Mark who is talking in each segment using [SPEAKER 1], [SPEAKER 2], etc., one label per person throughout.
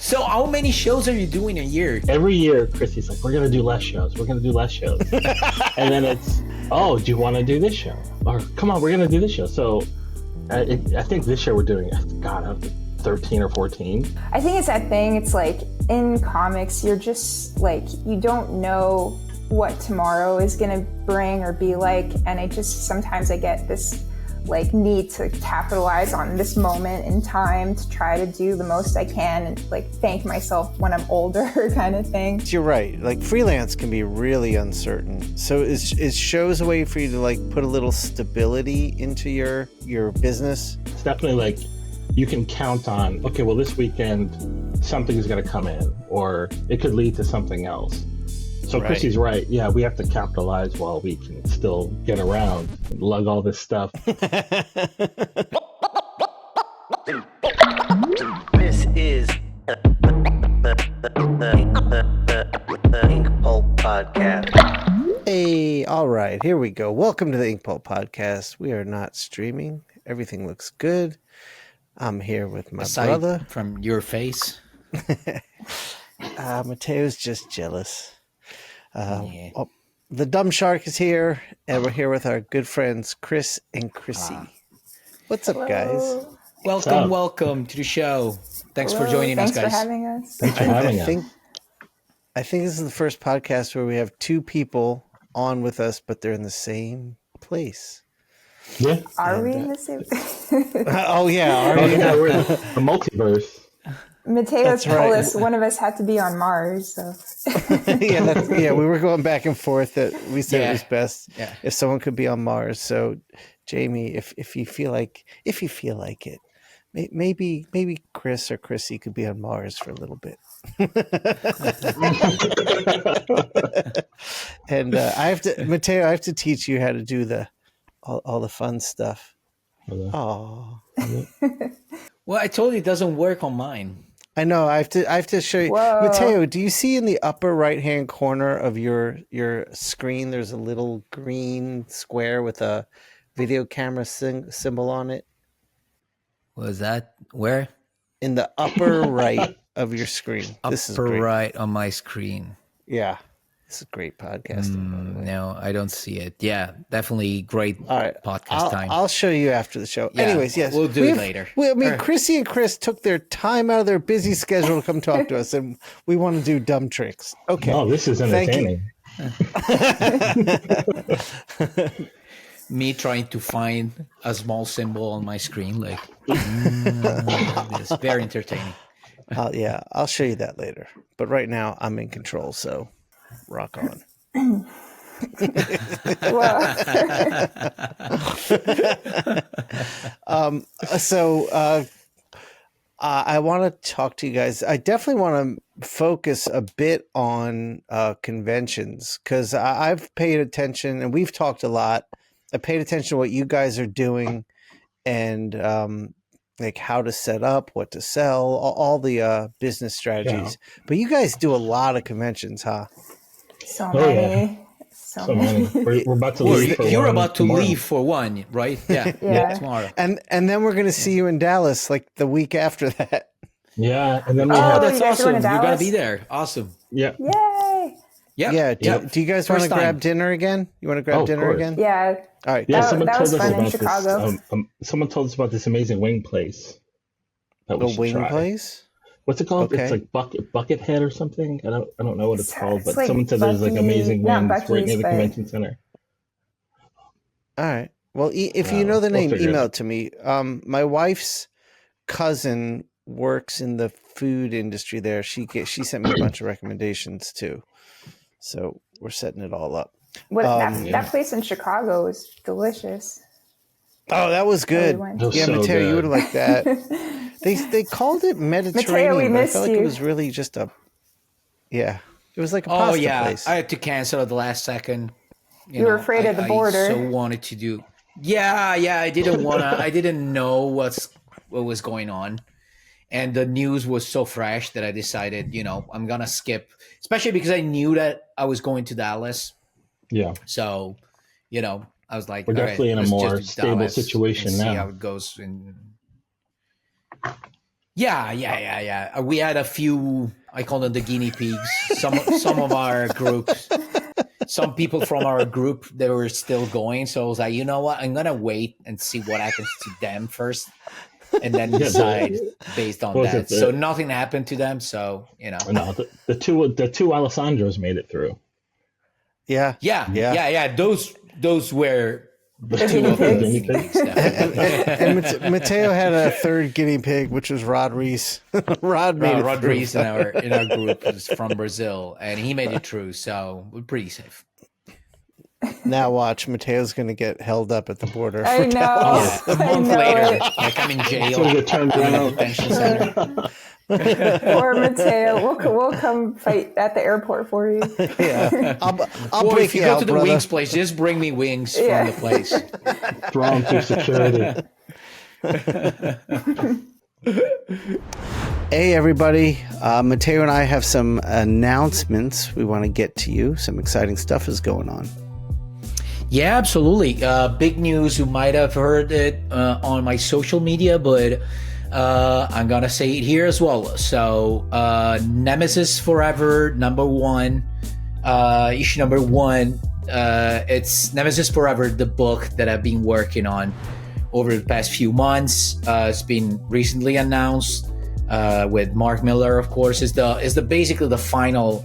[SPEAKER 1] So how many shows are you doing a year?
[SPEAKER 2] Every year, Chrissie's like, we're going to do less shows. We're going to do less shows. And then it's, oh, do you want to do this show? Or come on, we're going to do this show. So I think this year we're doing, God, 13 or 14.
[SPEAKER 3] I think it's that thing. It's like in comics, you're just like, you don't know what tomorrow is going to bring or be like. And sometimes I get this like need to capitalize on this moment in time to try to do the most I can and like thank myself when I'm older kind of thing.
[SPEAKER 4] You're right. Like freelance can be really uncertain. So is shows a way for you to like put a little stability into your business?
[SPEAKER 2] It's definitely like you can count on, okay, well this weekend something is going to come in or it could lead to something else. So right. Chrissie's right. Yeah, we have to capitalize while we can still get around and lug all this stuff.
[SPEAKER 5] This is the Inkpulp podcast.
[SPEAKER 4] Hey, all right, here we go. Welcome to the Inkpulp podcast. We are not streaming. Everything looks good. I'm here with my brother.
[SPEAKER 1] From your face.
[SPEAKER 4] Matteo's just jealous. The Dumb Shark is here, and we're here with our good friends Chris and Chrissie. What's up, guys?
[SPEAKER 1] Welcome to the show. Thanks for joining us, guys.
[SPEAKER 3] Thanks for having us.
[SPEAKER 2] Thanks for having us.
[SPEAKER 4] I think this is the first podcast where we have two people on with us, but they're in the same place.
[SPEAKER 2] Yeah.
[SPEAKER 3] Are we in the same?
[SPEAKER 4] Oh yeah,
[SPEAKER 2] we're in the multiverse.
[SPEAKER 3] Matteo told us one of us had to be on Mars. So.
[SPEAKER 4] we were going back and forth. That we said it was best if someone could be on Mars. So, Jamie, if you feel like it, maybe Chris or Chrissie could be on Mars for a little bit. And Matteo, I have to teach you how to do all the fun stuff. Oh.
[SPEAKER 1] Well, I told you it doesn't work on mine.
[SPEAKER 4] I know. I have to show you. Whoa. Matteo, do you see in the upper right-hand corner of your screen, there's a little green square with a video camera symbol on it?
[SPEAKER 1] Was that where?
[SPEAKER 4] In the upper right of your screen. This is great.
[SPEAKER 1] Right on my screen.
[SPEAKER 4] Yeah. This is great podcasting, by the way.
[SPEAKER 1] No, I don't see it. Yeah, definitely great podcast time.
[SPEAKER 4] I'll show you after the show. Yeah, anyways, yes.
[SPEAKER 1] We'll do it later.
[SPEAKER 4] Chrissie and Chris took their time out of their busy schedule to come talk to us, and we want to do dumb tricks. Okay.
[SPEAKER 2] Oh, this is entertaining.
[SPEAKER 1] Me trying to find a small symbol on my screen, like, it's very entertaining.
[SPEAKER 4] I'll show you that later. But right now, I'm in control, so... rock on. I want to talk to you guys. I definitely want to focus a bit on conventions because I've paid attention and we've talked a lot. I paid attention to what you guys are doing and like how to set up, what to sell, all the business strategies. Yeah. But you guys do a lot of conventions, huh?
[SPEAKER 3] So many.
[SPEAKER 2] We're about to leave.
[SPEAKER 1] You're about to leave for one, right? Yeah. Tomorrow.
[SPEAKER 4] And then we're going to see you in Dallas like the week after that.
[SPEAKER 2] Yeah, and then
[SPEAKER 1] that's awesome. You're going to be there. Awesome.
[SPEAKER 2] Yeah.
[SPEAKER 3] Yay.
[SPEAKER 4] Yeah. Do you guys want to grab dinner again? You want to grab dinner again?
[SPEAKER 3] Yeah.
[SPEAKER 4] All right.
[SPEAKER 2] Yeah,
[SPEAKER 3] that was fun in Chicago.
[SPEAKER 2] Someone told us about this amazing wing place.
[SPEAKER 4] The wing place?
[SPEAKER 2] What's it called?
[SPEAKER 4] Okay.
[SPEAKER 2] It's like Buckethead or something. I don't know what it's called, but
[SPEAKER 3] like
[SPEAKER 2] someone said there's like amazing wings right near the convention center.
[SPEAKER 4] All right. Well, if you know the name, email it to me. My wife's cousin works in the food industry there. She sent me a bunch of recommendations too. So we're setting it all up.
[SPEAKER 3] That place in Chicago was delicious.
[SPEAKER 4] Oh, that was good.
[SPEAKER 2] Yeah,
[SPEAKER 4] Matteo, you would have liked that. They called it Mediterranean,
[SPEAKER 3] Matteo,
[SPEAKER 4] but I felt like it was really just it was like a pasta place.
[SPEAKER 1] I had to cancel at the last second.
[SPEAKER 3] You were afraid of the border.
[SPEAKER 1] I so wanted to do. Yeah, I didn't want to. I didn't know what was going on, and the news was so fresh that I decided, I'm gonna skip, especially because I knew that I was going to Dallas.
[SPEAKER 2] Yeah.
[SPEAKER 1] So, I was like,
[SPEAKER 2] we're definitely in a more stable situation now.
[SPEAKER 1] See how it goes. Yeah. We had a few. I call them the guinea pigs. Some of our groups. Some people from our group, they were still going. So I was like, you know what? I'm gonna wait and see what happens to them first, and then decide based on that. So nothing happened to them. So
[SPEAKER 2] No, the two Alessandros made it through.
[SPEAKER 4] Yeah.
[SPEAKER 1] Those were the two of the guinea pigs.
[SPEAKER 4] And Matteo had a third guinea pig, which was Rod Reese. Rod
[SPEAKER 1] Reese in our group is from Brazil, and he made it through, so we're pretty safe.
[SPEAKER 4] Now watch, Mateo's going to get held up at the border.
[SPEAKER 3] I know.
[SPEAKER 1] A month later, like I'm in jail.
[SPEAKER 2] So get turned
[SPEAKER 1] in a
[SPEAKER 2] around.
[SPEAKER 1] detention center.
[SPEAKER 3] Poor Matteo. We'll come fight at the airport for you.
[SPEAKER 4] Yeah, I'll
[SPEAKER 1] Boy,
[SPEAKER 4] break
[SPEAKER 1] if you
[SPEAKER 4] you
[SPEAKER 1] go
[SPEAKER 4] out,
[SPEAKER 1] to the
[SPEAKER 4] brother.
[SPEAKER 1] wings place, just bring me wings
[SPEAKER 3] Yeah.
[SPEAKER 1] from the place.
[SPEAKER 2] Throw them through security.
[SPEAKER 4] Hey, everybody. Matteo and I have some announcements we want to get to you. Some exciting stuff is going on.
[SPEAKER 1] Yeah, absolutely. Big news. You might have heard it on my social media, but I'm gonna say it here as well. So, Nemesis Forever #1, issue #1. It's Nemesis Forever, the book that I've been working on over the past few months. It's been recently announced with Mark Miller, of course. Is the basically the final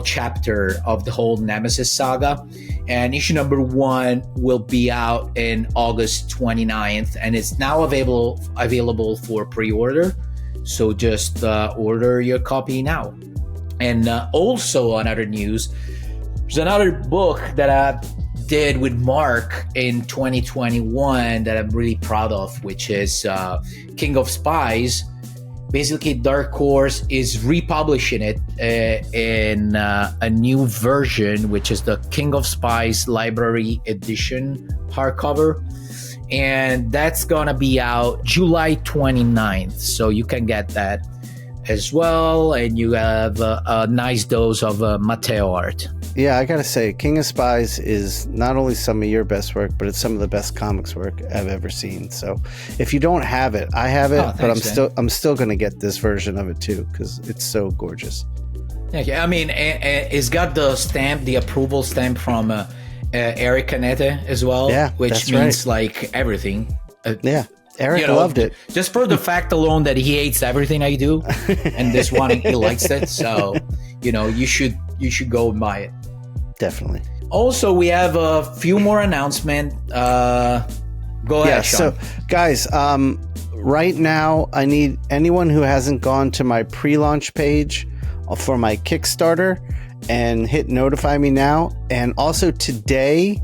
[SPEAKER 1] chapter of the whole Nemesis saga. And issue #1 will be out in August 29th, and it's now available for pre-order. So just order your copy now. And also on other news, there's another book that I did with Mark in 2021 that I'm really proud of, which is King of Spies. Basically, Dark Horse is republishing it in a new version, which is the King of Spies Library Edition hardcover. And that's going to be out July 29th. So you can get that as well. And you have a nice dose of Matteo art.
[SPEAKER 4] Yeah, I gotta say, King of Spies is not only some of your best work, but it's some of the best comics work I've ever seen. So, if you don't have it, I have it, but I'm still gonna get this version of it too because it's so gorgeous.
[SPEAKER 1] Okay, I mean, it's got the approval stamp from Eric Canete as well, which means like everything.
[SPEAKER 4] Yeah. Eric loved it.
[SPEAKER 1] Just for the fact alone that he hates everything I do, and this one he likes it. So, you should go and buy it.
[SPEAKER 4] Definitely.
[SPEAKER 1] Also, we have a few more announcements. Go ahead, Shawn.
[SPEAKER 4] So, guys, right now, I need anyone who hasn't gone to my pre-launch page for my Kickstarter and hit notify me now. And also today,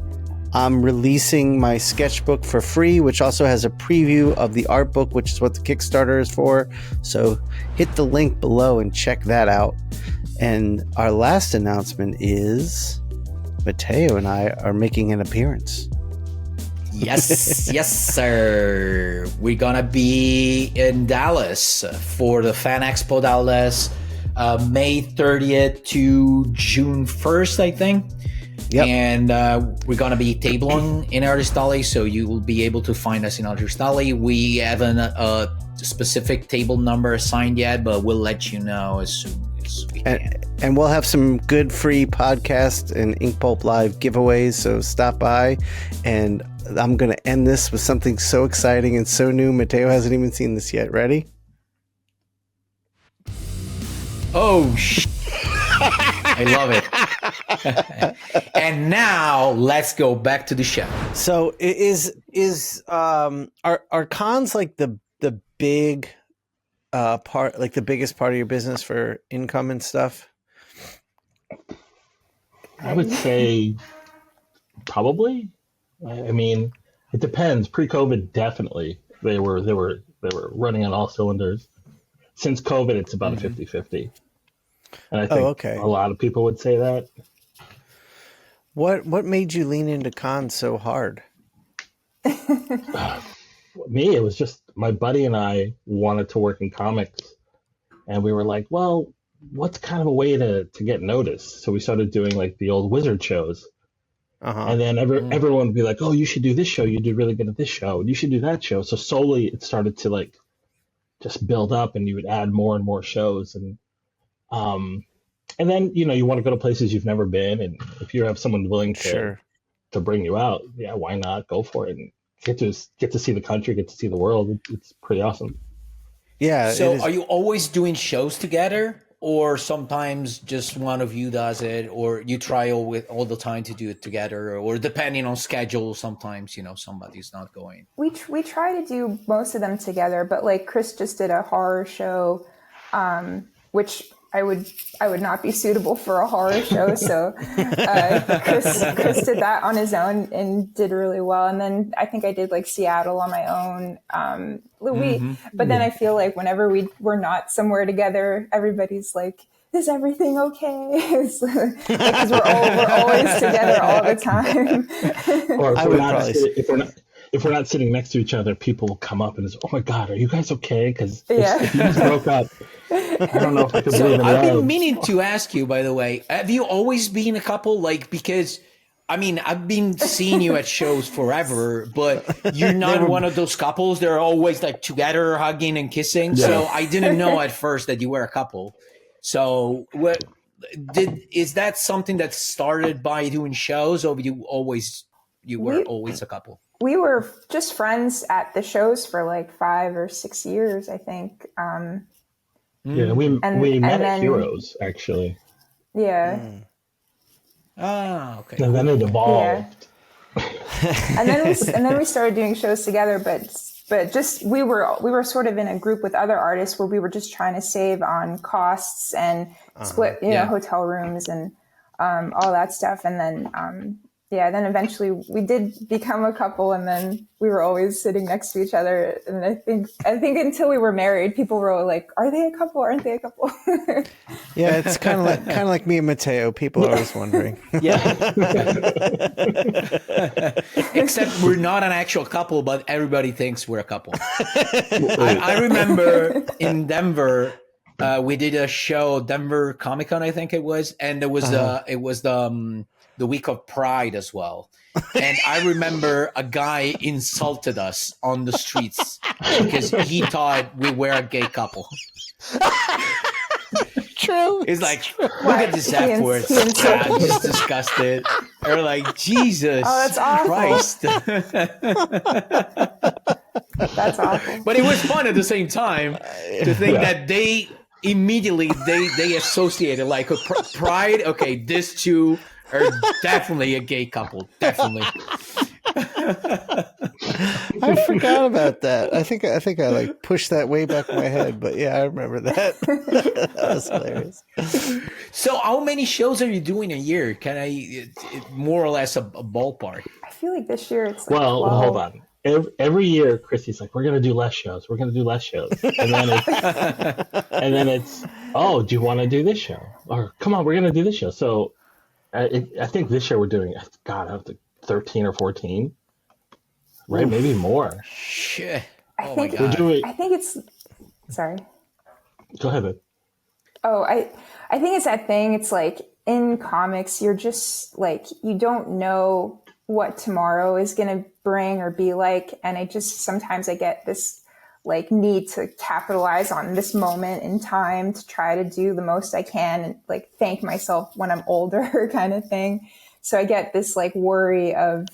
[SPEAKER 4] I'm releasing my sketchbook for free, which also has a preview of the art book, which is what the Kickstarter is for. So hit the link below and check that out. And our last announcement is Matteo and I are making an appearance.
[SPEAKER 1] Yes, yes, sir. We're gonna be in Dallas for the Fan Expo Dallas, May 30th to June 1st, I think.
[SPEAKER 4] Yep.
[SPEAKER 1] And we're going to be tabling in Artist Alley, so you will be able to find us in Artist Alley. We haven't a specific table number assigned yet, but we'll let you know as soon as we can.
[SPEAKER 4] And we'll have some good free podcast and Inkpulp Live giveaways, so stop by. And I'm going to end this with something so exciting and so new. Matteo hasn't even seen this yet. Ready?
[SPEAKER 1] Oh, I love it. And now let's go back to the show.
[SPEAKER 4] So are cons like the big part, like the biggest part of your business for income and stuff?
[SPEAKER 2] I would say probably. I mean, it depends. Pre-COVID, definitely they were running on all cylinders. Since COVID, it's about a 50-50. And I think a lot of people would say that.
[SPEAKER 4] What made you lean into cons so hard?
[SPEAKER 2] Me, it was just my buddy and I wanted to work in comics. And we were like, well, what's kind of a way to get noticed? So we started doing like the old wizard shows. And then everyone would be like, oh, you should do this show. You did really good at this show. You should do that show. So slowly it started to like just build up, and you would add more and more shows, and then you want to go to places you've never been, and if you have someone willing to bring you out, yeah, why not go for it and get to see the country, get to see the world. It's pretty awesome.
[SPEAKER 4] Yeah.
[SPEAKER 1] So are you always doing shows together, or sometimes just one of you does it, or you try all the time to do it together, or depending on schedule, sometimes somebody's not going?
[SPEAKER 3] We try to do most of them together, but like Chris just did a horror show, which I would not be suitable for a horror show. So Chris did that on his own and did really well. And then I think I did like Seattle on my own. But then I feel like whenever we're not somewhere together, everybody's like, is everything okay? Because we're always together all the time.
[SPEAKER 2] Or if we're not sitting next to each other, people will come up and it's, oh my God, are you guys okay? Because if you just broke up, I don't know if I could believe in
[SPEAKER 1] I've
[SPEAKER 2] love.
[SPEAKER 1] been meaning to ask you, by the way, have you always been a couple? Like, because I've been seeing you at shows forever, but you're not one of those couples. They're always like together, hugging and kissing. Yeah. So I didn't know at first that you were a couple. So is that something that started by doing shows, or you were always a couple?
[SPEAKER 3] We were just friends at the shows for like 5 or 6 years, I think.
[SPEAKER 2] Yeah, we met at Heroes, actually.
[SPEAKER 3] Yeah.
[SPEAKER 1] Okay.
[SPEAKER 2] And then it evolved.
[SPEAKER 3] Yeah. and then we started doing shows together, but just we were sort of in a group with other artists where we were just trying to save on costs and split hotel rooms and all that stuff, and then then eventually we did become a couple, and then we were always sitting next to each other. And I think until we were married, people were like, "Are they a couple? Aren't they a couple?"
[SPEAKER 4] Yeah, it's kind of like me and Matteo. People are always wondering.
[SPEAKER 1] Yeah. Except we're not an actual couple, but everybody thinks we're a couple. I remember in Denver, we did a show, Denver Comic Con, I think it was, and it was the week of Pride as well. And I remember a guy insulted us on the streets because he thought we were a gay couple.
[SPEAKER 4] True.
[SPEAKER 1] It's like, look at this F word. I'm just disgusted. Or like, Jesus
[SPEAKER 3] that's awful.
[SPEAKER 1] Christ.
[SPEAKER 3] That's awful.
[SPEAKER 1] But it was fun at the same time to think that they immediately they associated like a Pride. Okay, this two are definitely a gay couple. Definitely.
[SPEAKER 4] I forgot about that. I think I like pushed that way back in my head, but yeah, I remember that. That was hilarious.
[SPEAKER 1] So how many shows are you doing a year? Can I more or less a ballpark?
[SPEAKER 3] I feel like this year it's like
[SPEAKER 2] Well,
[SPEAKER 3] 12.
[SPEAKER 2] hold on. Every year, Chrissie's like, we're going to do less shows. We're going to do less shows. And then it's, oh, do you want to do this show? Or come on, we're going to do this show. So I think this year we're doing, God, I have to 13 or 14, right? Oof. Maybe more.
[SPEAKER 1] Shit.
[SPEAKER 3] I think it's, sorry.
[SPEAKER 2] Go ahead, babe.
[SPEAKER 3] Oh, I think it's that thing. It's like in comics, you're just like, you don't know what tomorrow is going to bring or be like. And sometimes I get this like need to capitalize on this moment in time to try to do the most I can and like thank myself when I'm older kind of thing. So I get this like worry of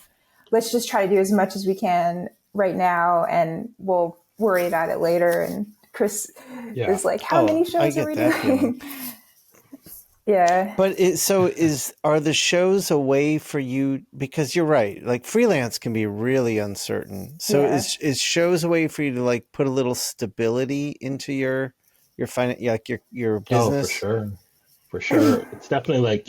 [SPEAKER 3] let's just try to do as much as we can right now and we'll worry about it later. And Chris is like, how many shows are we doing? Yeah.
[SPEAKER 4] But are the shows a way for you, because you're right, like freelance can be really uncertain. So is shows a way for you to like put a little stability into your like your business?
[SPEAKER 2] Oh, for sure. It's definitely like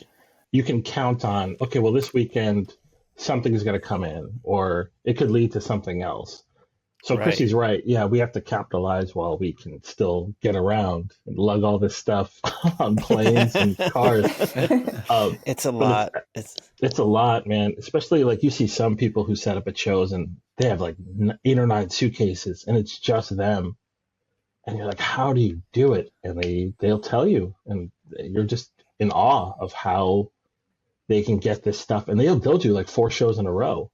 [SPEAKER 2] you can count on, okay, well this weekend something is going to come in, or it could lead to something else. So Chrissie's right. Yeah, we have to capitalize while we can still get around and lug all this stuff on planes and cars.
[SPEAKER 4] It's a lot.
[SPEAKER 2] It's a lot, man. Especially like you see some people who set up at shows and they have like 8 or 9 suitcases and it's just them. And you're like, how do you do it? And they'll tell you, and you're just in awe of how they can get this stuff. And they'll do like 4 shows in a row.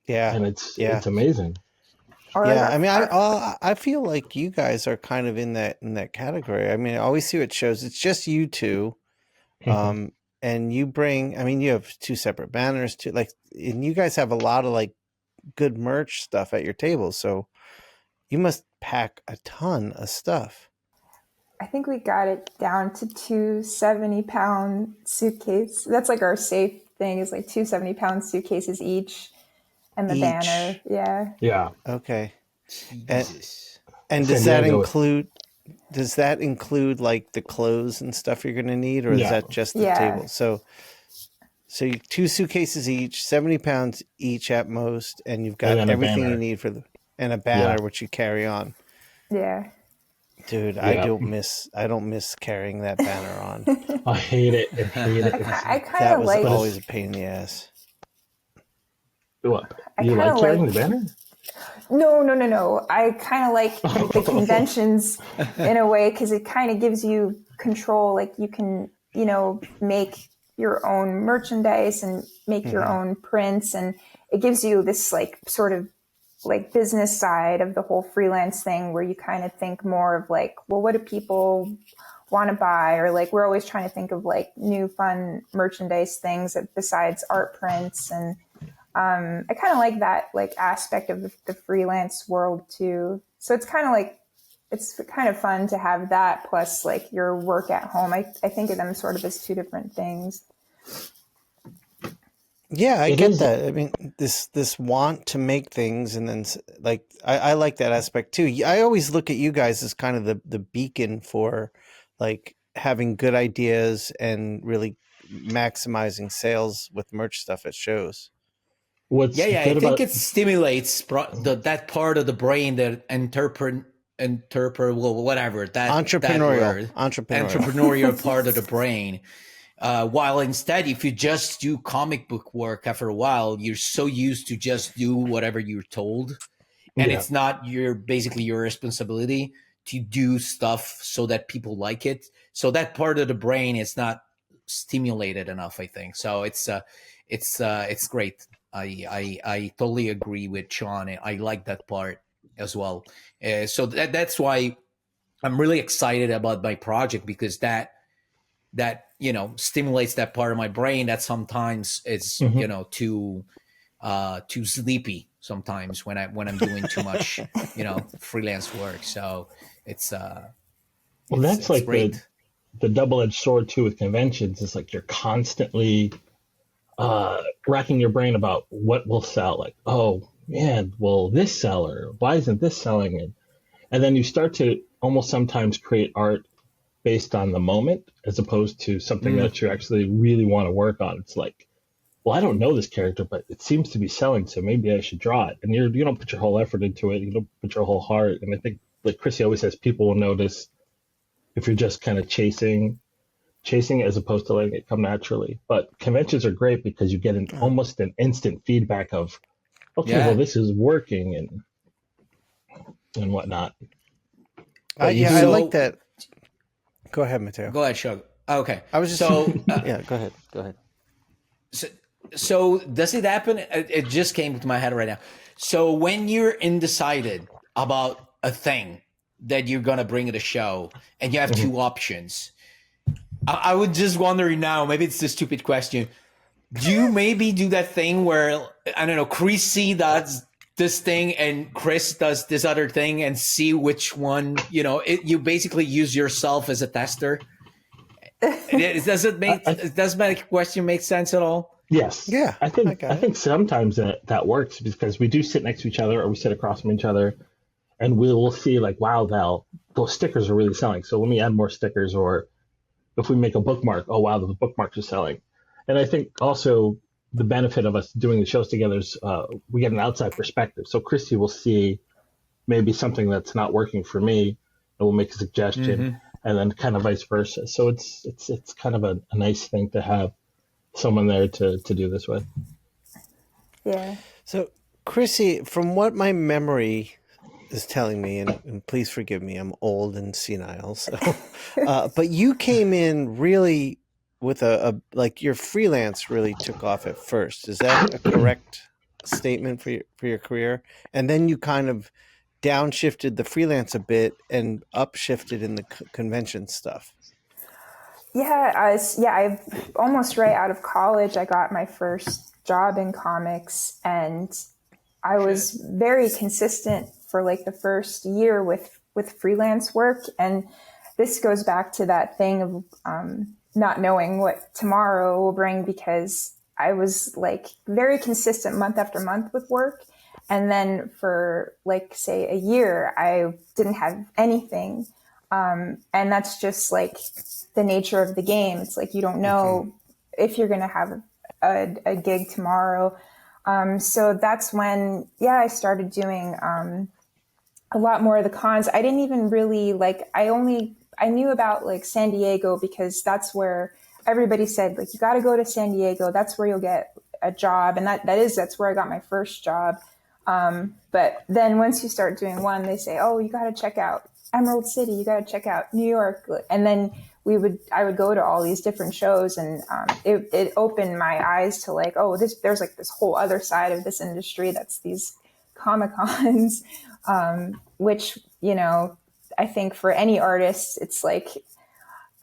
[SPEAKER 4] Yeah.
[SPEAKER 2] And it's amazing.
[SPEAKER 3] Or
[SPEAKER 4] Yeah,
[SPEAKER 3] like
[SPEAKER 4] I mean,
[SPEAKER 3] our
[SPEAKER 4] I feel like you guys are kind of in that category. I mean, I always see what shows. It's just you two, um, and you bring. I mean, you have two separate banners, too. Like, and you guys have a lot of like good merch stuff at your table. So you must pack a ton of stuff.
[SPEAKER 3] I think we got it down to 2 70-pound suitcase. That's like our safe thing is like 2 70-pound suitcases each, and the banner.
[SPEAKER 4] Each.
[SPEAKER 3] Yeah.
[SPEAKER 2] Yeah.
[SPEAKER 4] Okay. And
[SPEAKER 1] Jesus.
[SPEAKER 4] and
[SPEAKER 2] San Diego.
[SPEAKER 4] does that include like the clothes and stuff you're going to need, or is
[SPEAKER 2] Yeah.
[SPEAKER 4] that just the
[SPEAKER 3] Yeah.
[SPEAKER 4] table? So you, 2 suitcases each, 70 pounds each at most, and you've got
[SPEAKER 2] And then a
[SPEAKER 4] everything you
[SPEAKER 2] banner.
[SPEAKER 4] need for and a banner
[SPEAKER 2] Yeah.
[SPEAKER 4] which you carry on.
[SPEAKER 3] Yeah.
[SPEAKER 4] Dude,
[SPEAKER 2] Yeah.
[SPEAKER 4] I don't miss carrying that banner on.
[SPEAKER 2] I hate it. I hate it.
[SPEAKER 3] I kind
[SPEAKER 4] That
[SPEAKER 3] of
[SPEAKER 4] was
[SPEAKER 3] like
[SPEAKER 4] always a pain in the ass.
[SPEAKER 2] What?
[SPEAKER 3] I
[SPEAKER 2] You
[SPEAKER 3] kinda
[SPEAKER 2] like carrying
[SPEAKER 3] like-
[SPEAKER 2] the banner?
[SPEAKER 3] No. I kind of like the conventions in a way because it kind of gives you control. Like you can, make your own merchandise and make your own prints, and it gives you this like sort of like business side of the whole freelance thing where you kind of think more of like, well, what do people want to buy? Or like we're always trying to think of like new fun merchandise things besides art prints and I kind of like that like aspect of the freelance world too. So it's kind of like it's kind of fun to have that plus like your work at home. I think of them sort of as two different things.
[SPEAKER 4] Yeah, I
[SPEAKER 2] It
[SPEAKER 4] get
[SPEAKER 2] is-
[SPEAKER 4] that. I mean, this want to make things, and then like I like that aspect too. I always look at you guys as kind of the beacon for like having good ideas and really maximizing sales with merch stuff at shows.
[SPEAKER 2] What's
[SPEAKER 1] Yeah, I
[SPEAKER 2] good
[SPEAKER 1] think
[SPEAKER 2] about
[SPEAKER 1] it stimulates that part of the brain that interpret well, whatever that
[SPEAKER 4] Entrepreneurial.
[SPEAKER 1] entrepreneurial part of the brain. While instead, if you just do comic book work after a while, you're so used to just do whatever you're told, and
[SPEAKER 2] Yeah.
[SPEAKER 1] it's not basically your responsibility to do stuff so that people like it. So that part of the brain is not stimulated enough, I think. So it's great. I totally agree with Shawn. I like that part as well. So that's why I'm really excited about my project because that stimulates that part of my brain that sometimes it's too sleepy sometimes when I'm doing too much freelance work. So it's
[SPEAKER 2] that's like
[SPEAKER 1] great.
[SPEAKER 2] the double-edged sword too with conventions. It's like you're constantly racking your brain about what will sell. Like, oh man, will this sell, or why isn't this selling? And then you start to almost sometimes create art based on the moment as opposed to something that you actually really want to work on. It's like, well, I don't know this character, but it seems to be selling, so maybe I should draw it. And you don't put your whole effort into it. You don't put your whole heart. And I think, like Chrissie always says, people will notice if you're just kind of chasing as opposed to letting it come naturally. But conventions are great because you get almost an instant feedback of, okay, well, this is working and whatnot.
[SPEAKER 4] I like that. Go ahead, Matteo.
[SPEAKER 1] Go ahead, Shug. Okay.
[SPEAKER 4] I was just yeah. Go ahead.
[SPEAKER 1] So does it happen? It just came to my head right now. So when you're undecided about a thing that you're gonna bring to the show, and you have two options, I would just wonder now. Maybe it's a stupid question. Do you maybe do that thing where I don't know, Chrissie does this thing and Chris does this other thing, and see which one you basically use yourself as a tester? Does my question make sense at all?
[SPEAKER 2] Yes.
[SPEAKER 4] Yeah.
[SPEAKER 2] I think sometimes that works because we do sit next to each other or we sit across from each other, and we'll see like, wow, those stickers are really selling. So let me add more stickers. Or if we make a bookmark, oh wow, the bookmarks are selling. And I think also the benefit of us doing the shows together is we get an outside perspective. So Chrissie will see maybe something that's not working for me, and we'll make a suggestion, and then kind of vice versa. So it's kind of a nice thing to have someone there to do this with.
[SPEAKER 3] Yeah.
[SPEAKER 4] So, Chrissie, from what my memory is telling me, and please forgive me, I'm old and senile, so, but you came in really with like your freelance really took off at first. Is that a correct statement for your career? And then you kind of downshifted the freelance a bit and upshifted in the convention stuff?
[SPEAKER 3] Yeah, I almost right out of college, I got my first job in comics, and I was very consistent for like the first year with freelance work. And this goes back to that thing of not knowing what tomorrow will bring, because I was like very consistent month after month with work. And then for like, say, a year, I didn't have anything. And that's just like the nature of the game. It's like you don't know if you're going to have a gig tomorrow. So that's when, I started doing a lot more of the cons. I didn't even really like, I knew about like San Diego because that's where everybody said, like, you got to go to San Diego. That's where you'll get a job. And that's where I got my first job. But then once you start doing one, they say, oh, you got to check out Emerald City. You got to check out New York. And then I would go to all these different shows, and it opened my eyes to like, oh, there's like this whole other side of this industry. That's these Comic Cons, which, I think for any artist, it's like,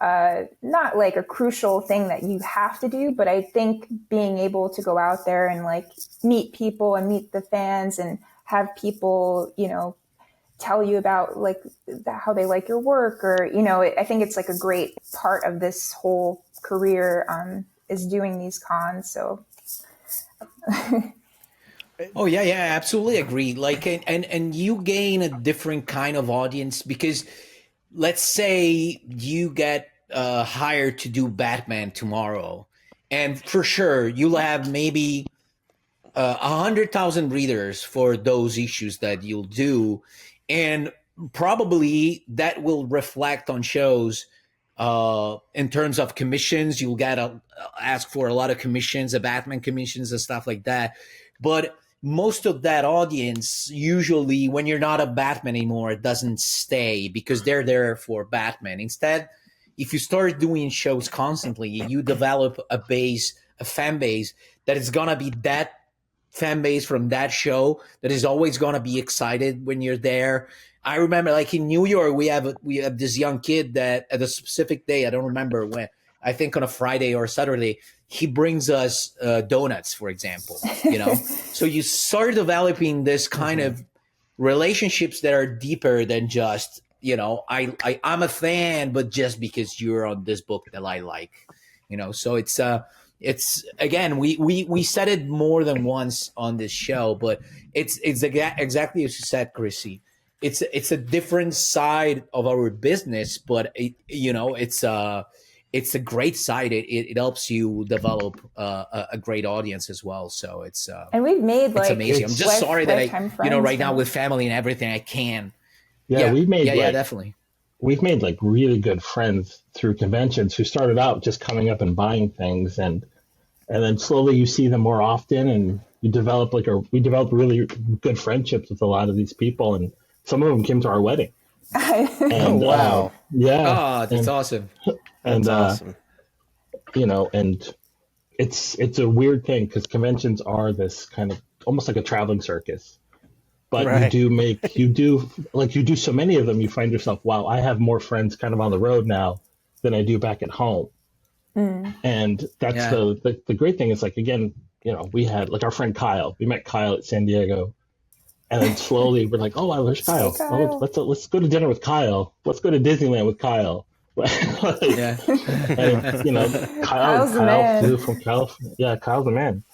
[SPEAKER 3] not like a crucial thing that you have to do, but I think being able to go out there and like meet people and meet the fans and have people, tell you about like how they like your work, or, I think it's like a great part of this whole career, is doing these cons. So.
[SPEAKER 1] Oh yeah, absolutely agree. Like, and you gain a different kind of audience because, let's say you get hired to do Batman tomorrow, and for sure you'll have maybe 100,000 readers for those issues that you'll do, and probably that will reflect on shows in terms of commissions. You'll get ask for a lot of commissions, Batman commissions and stuff like that, but most of that audience, usually when you're not a Batman anymore, it doesn't stay because they're there for Batman. Instead, if you start doing shows constantly, you develop a fan base that is going to be that fan base from that show that is always going to be excited when you're there. I remember like in New York, we have this young kid that at a specific day, I don't remember when, I think on a Friday or Saturday, he brings us donuts, for example, So you start developing this kind of relationships that are deeper than just, I'm a fan, but just because you're on this book that I like, So it's again, we said it more than once on this show, but it's exactly as you said, Chrissie. It's a different side of our business, but it's a great site. It helps you develop a great audience as well. So it's
[SPEAKER 3] and we've made like,
[SPEAKER 1] it's amazing. I'm just sorry that right now
[SPEAKER 3] and
[SPEAKER 1] with family and everything, I can.
[SPEAKER 2] We've made
[SPEAKER 1] definitely.
[SPEAKER 2] We've made like really good friends through conventions who started out just coming up and buying things, and then slowly you see them more often, and you develop we developed really good friendships with a lot of these people, and some of them came to our wedding. And,
[SPEAKER 4] wow.
[SPEAKER 1] Oh, that's awesome.
[SPEAKER 2] And
[SPEAKER 4] That's awesome.
[SPEAKER 2] And it's a weird thing because conventions are this kind of almost like a traveling circus, but
[SPEAKER 4] Right.
[SPEAKER 2] you do so many of them, you find yourself, wow, I have more friends kind of on the road now than I do back at home. And that's the great thing is like, again, we had like our friend Kyle, we met Kyle at San Diego. And then slowly we're like, oh, there's Kyle.
[SPEAKER 3] Kyle.
[SPEAKER 2] Oh, let's go to dinner with Kyle. Let's go to Disneyland with Kyle. And,
[SPEAKER 3] Kyle's the man.
[SPEAKER 2] Too, from California. Yeah, Kyle's the man.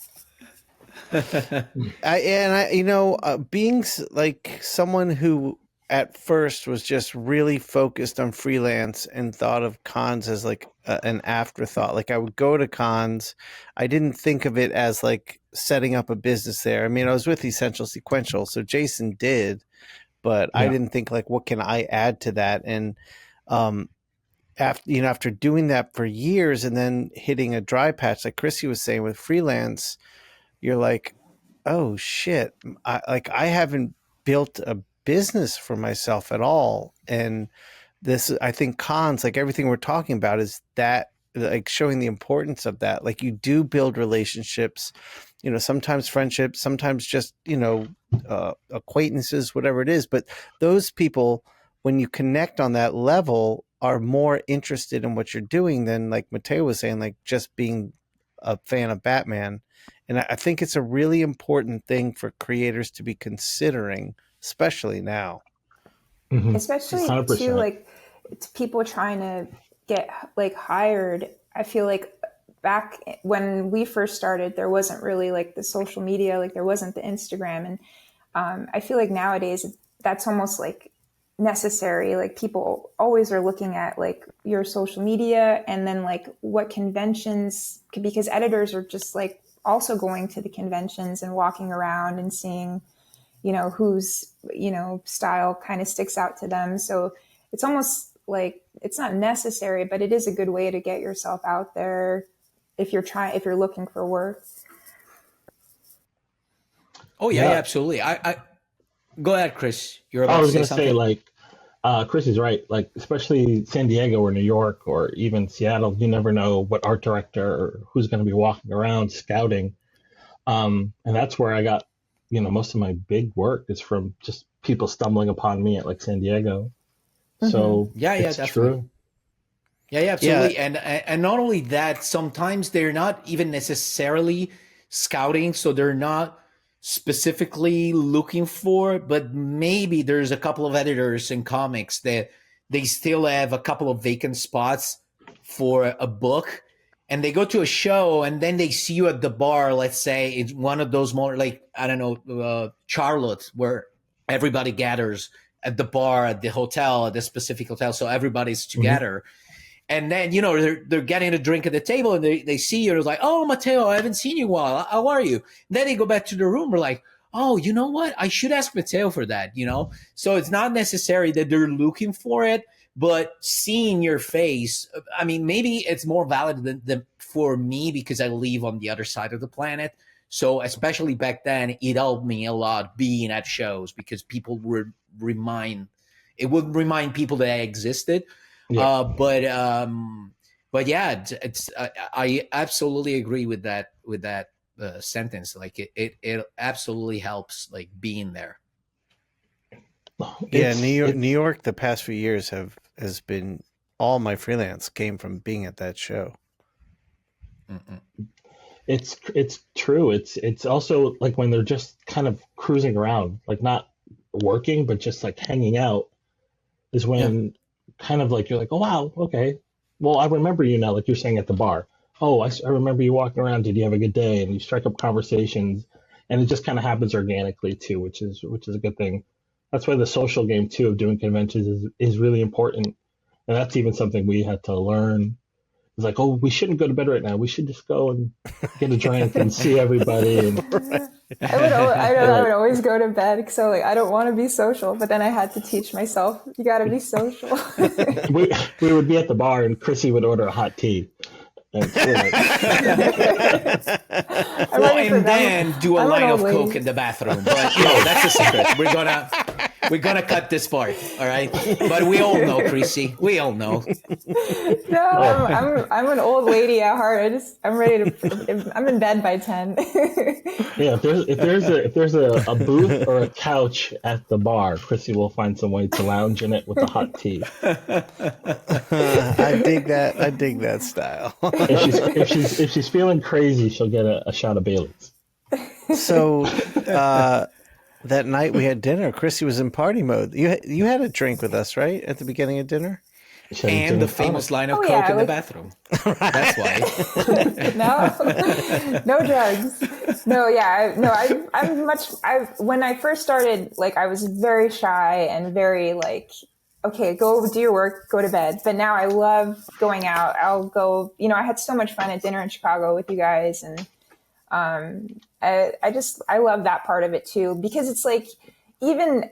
[SPEAKER 4] Being like someone who at first was just really focused on freelance and thought of cons as like an afterthought. Like I would go to cons. I didn't think of it as like setting up a business there. I mean, I was with Essential Sequential, so Jason did, but I didn't think like, what can I add to that? And after doing that for years and then hitting a dry patch, like Chrissie was saying with freelance, you're like, oh shit, I haven't built a business for myself at all. And this, I think cons, like everything we're talking about, is that like showing the importance of that. Like you do build relationships, sometimes friendships, sometimes just, acquaintances, whatever it is. But those people, when you connect on that level, are more interested in what you're doing than, like Matteo was saying, like just being a fan of Batman. And I think it's a really important thing for creators to be considering, especially now.
[SPEAKER 2] Mhm.
[SPEAKER 3] Especially
[SPEAKER 2] 100%.
[SPEAKER 3] too, like people trying to get like hired. I feel like back when we first started, there wasn't really like the social media, like there wasn't the Instagram, and I feel like nowadays that's almost like necessary. Like people always are looking at like your social media, and then like what conventions, because editors are just like also going to the conventions and walking around and seeing, whose, style kind of sticks out to them. So it's almost like it's not necessary, but it is a good way to get yourself out there if you're looking for work.
[SPEAKER 1] Oh yeah,
[SPEAKER 2] Yeah.
[SPEAKER 1] absolutely. I go ahead, Chris. You're
[SPEAKER 2] I
[SPEAKER 1] about to
[SPEAKER 2] was
[SPEAKER 1] say
[SPEAKER 2] gonna say,
[SPEAKER 1] something.
[SPEAKER 2] like, Chris is right. Like, especially San Diego or New York or even Seattle, you never know what art director or who's going to be walking around scouting. And that's where I got, most of my big work is from just people stumbling upon me at like San Diego.
[SPEAKER 3] Mm-hmm.
[SPEAKER 2] So
[SPEAKER 1] Yeah,
[SPEAKER 2] it's
[SPEAKER 1] definitely.
[SPEAKER 2] true.
[SPEAKER 1] Yeah,
[SPEAKER 4] Yeah.
[SPEAKER 1] absolutely. And not only that, sometimes they're not even necessarily scouting, so they're not specifically looking for, but maybe there's a couple of editors in comics that they still have a couple of vacant spots for a book, and they go to a show and then they see you at the bar. Let's say it's one of those more like, I don't know, Charlotte, where everybody gathers at the bar at the hotel, at the specific hotel, so everybody's
[SPEAKER 2] Hmm.
[SPEAKER 1] together. And then, they're getting a drink at the table and they see you. It's like, oh, Matteo, I haven't seen you in a while. How are you? Then they go back to the room. We're like, oh, you know what? I should ask Matteo for that. So it's not necessary that they're looking for it, but seeing your face, I mean, maybe it's more valid than for me because I live on the other side of the planet. So especially back then, it helped me a lot being at shows because people would remind people that I existed.
[SPEAKER 2] Yeah.
[SPEAKER 1] But yeah, I absolutely agree with that sentence. Like it absolutely helps like being there.
[SPEAKER 4] Yeah,
[SPEAKER 2] It's
[SPEAKER 4] New
[SPEAKER 2] it's
[SPEAKER 4] York, the past few years has been, all my freelance came from being at that show.
[SPEAKER 1] Mm-mm.
[SPEAKER 2] it's true. It's also like when they're just kind of cruising around, like not working, but just like hanging out, is
[SPEAKER 1] Yeah,
[SPEAKER 2] when kind of like you're like, oh wow, okay, well I remember you now, like you're saying at the bar. Oh, I remember you walking around. Did you have a good day? And you strike up conversations, and it just kind of happens organically too, which is a good thing. That's why the social game too of doing conventions is really important, and that's even something we had to learn. It's like, oh, we shouldn't go to bed right now. We should just go and get a drink and see everybody. And
[SPEAKER 3] I would
[SPEAKER 2] like,
[SPEAKER 3] always go to bed because I don't want to be social, but then I had to teach myself you got to be social.
[SPEAKER 2] we we would be at the bar and Chrissy would order a hot tea. And we're like,
[SPEAKER 3] I'm
[SPEAKER 1] well,
[SPEAKER 3] ready for
[SPEAKER 1] and
[SPEAKER 3] them.
[SPEAKER 1] then do a
[SPEAKER 3] I'm an
[SPEAKER 1] line
[SPEAKER 3] old
[SPEAKER 1] of coke
[SPEAKER 3] lady.
[SPEAKER 1] in the bathroom. But that's a secret. We're gonna cut this part, all right? But we all know, Chrissy. We all know.
[SPEAKER 3] No,
[SPEAKER 2] oh,
[SPEAKER 3] I'm an old lady at heart. I'm ready to. I'm in bed by 10.
[SPEAKER 2] yeah. If there's a booth or a couch at the bar, Chrissy will find some way to lounge in it with a hot tea.
[SPEAKER 4] I dig that. I dig that style.
[SPEAKER 2] If she's feeling crazy, she'll get a shot of Bailey's.
[SPEAKER 4] So that night we had dinner, Chrissy was in party mode. You had a drink with us, right, at the beginning of dinner?
[SPEAKER 2] She had a
[SPEAKER 1] And
[SPEAKER 2] gin
[SPEAKER 1] the
[SPEAKER 2] and
[SPEAKER 1] famous
[SPEAKER 2] tonic.
[SPEAKER 1] line of
[SPEAKER 3] Oh
[SPEAKER 1] coke
[SPEAKER 3] yeah,
[SPEAKER 1] in the
[SPEAKER 3] like
[SPEAKER 1] bathroom. That's why.
[SPEAKER 3] no drugs. No, yeah, no. I'm much. When I first started, like I was very shy and very like, okay, go do your work, go to bed. But now I love going out. I'll go. I had so much fun at dinner in Chicago with you guys, and I love that part of it too because it's like even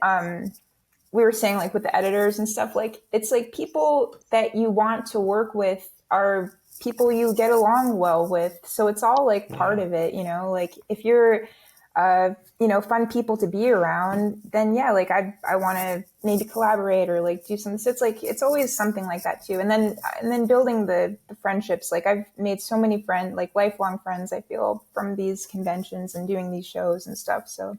[SPEAKER 3] we were saying like with the editors and stuff, like it's like people that you want to work with are people you get along well with, so it's all like part of it, like if you're fun people to be around, then yeah, like I want to maybe collaborate or like do something. So it's like, it's always something like that too. And then building the friendships. Like I've made so many friends, like lifelong friends, I feel, from these conventions and doing these shows and stuff. So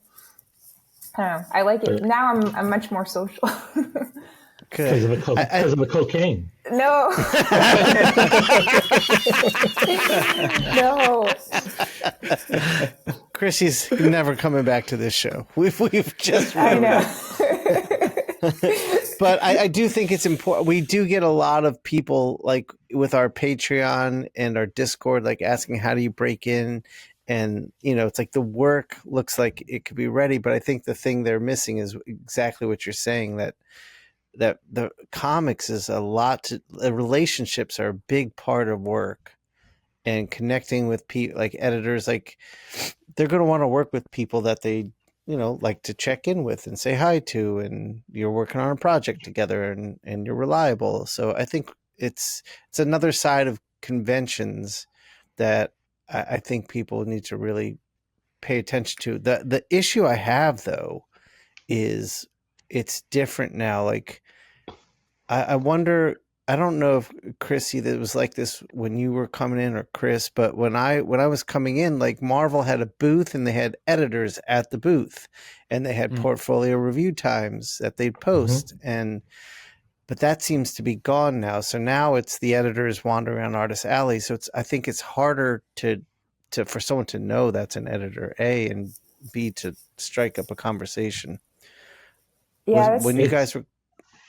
[SPEAKER 3] I don't know. I like it. Now I'm much more social.
[SPEAKER 2] Because of the cocaine.
[SPEAKER 3] No. No.
[SPEAKER 4] Chrissie's never coming back to this show. We've just.
[SPEAKER 3] I know.
[SPEAKER 4] But I do think it's important. We do get a lot of people like with our Patreon and our Discord, like asking, how do you break in? And, it's like the work looks like it could be ready. But I think the thing they're missing is exactly what you're saying, that the comics is a lot the relationships are a big part of work, and connecting with people like editors, like they're going to want to work with people that they, like to check in with and say hi to, and you're working on a project together and you're reliable. So I think it's another side of conventions that I think people need to really pay attention to. The issue I have though is it's different now. Like I wonder, I don't know if Chrissy, that was like this when you were coming in, or Chris, but when I was coming in, like Marvel had a booth and they had editors at the booth, and they had portfolio review times that they'd post. But that seems to be gone now. So now it's the editors wandering around Artist Alley. So I think it's harder for someone to know that's an editor, A, and B, to strike up a conversation.
[SPEAKER 3] Yeah.
[SPEAKER 4] When you guys were.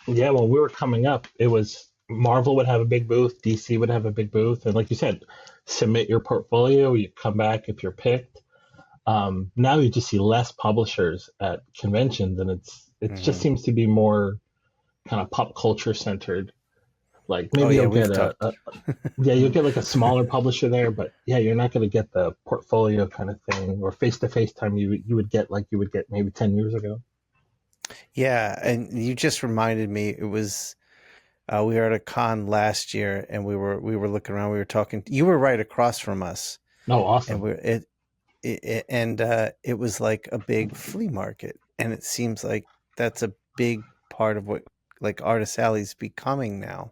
[SPEAKER 2] Yeah, when we were coming up, it was Marvel would have a big booth, DC would have a big booth, and like you said, submit your portfolio, you come back if you're picked. Now you just see less publishers at conventions, and it just seems to be more kind of pop culture centered. Like maybe you'll get you'll get like a smaller publisher there, but yeah, you're not going to get the portfolio kind of thing or face to face time you would get maybe 10 years ago.
[SPEAKER 4] Yeah, and you just reminded me. It was we were at a con last year, and we were looking around. We were talking. You were right across from us.
[SPEAKER 2] Oh, awesome!
[SPEAKER 4] And it was like a big flea market, and it seems like that's a big part of what like Artist Alley's becoming now.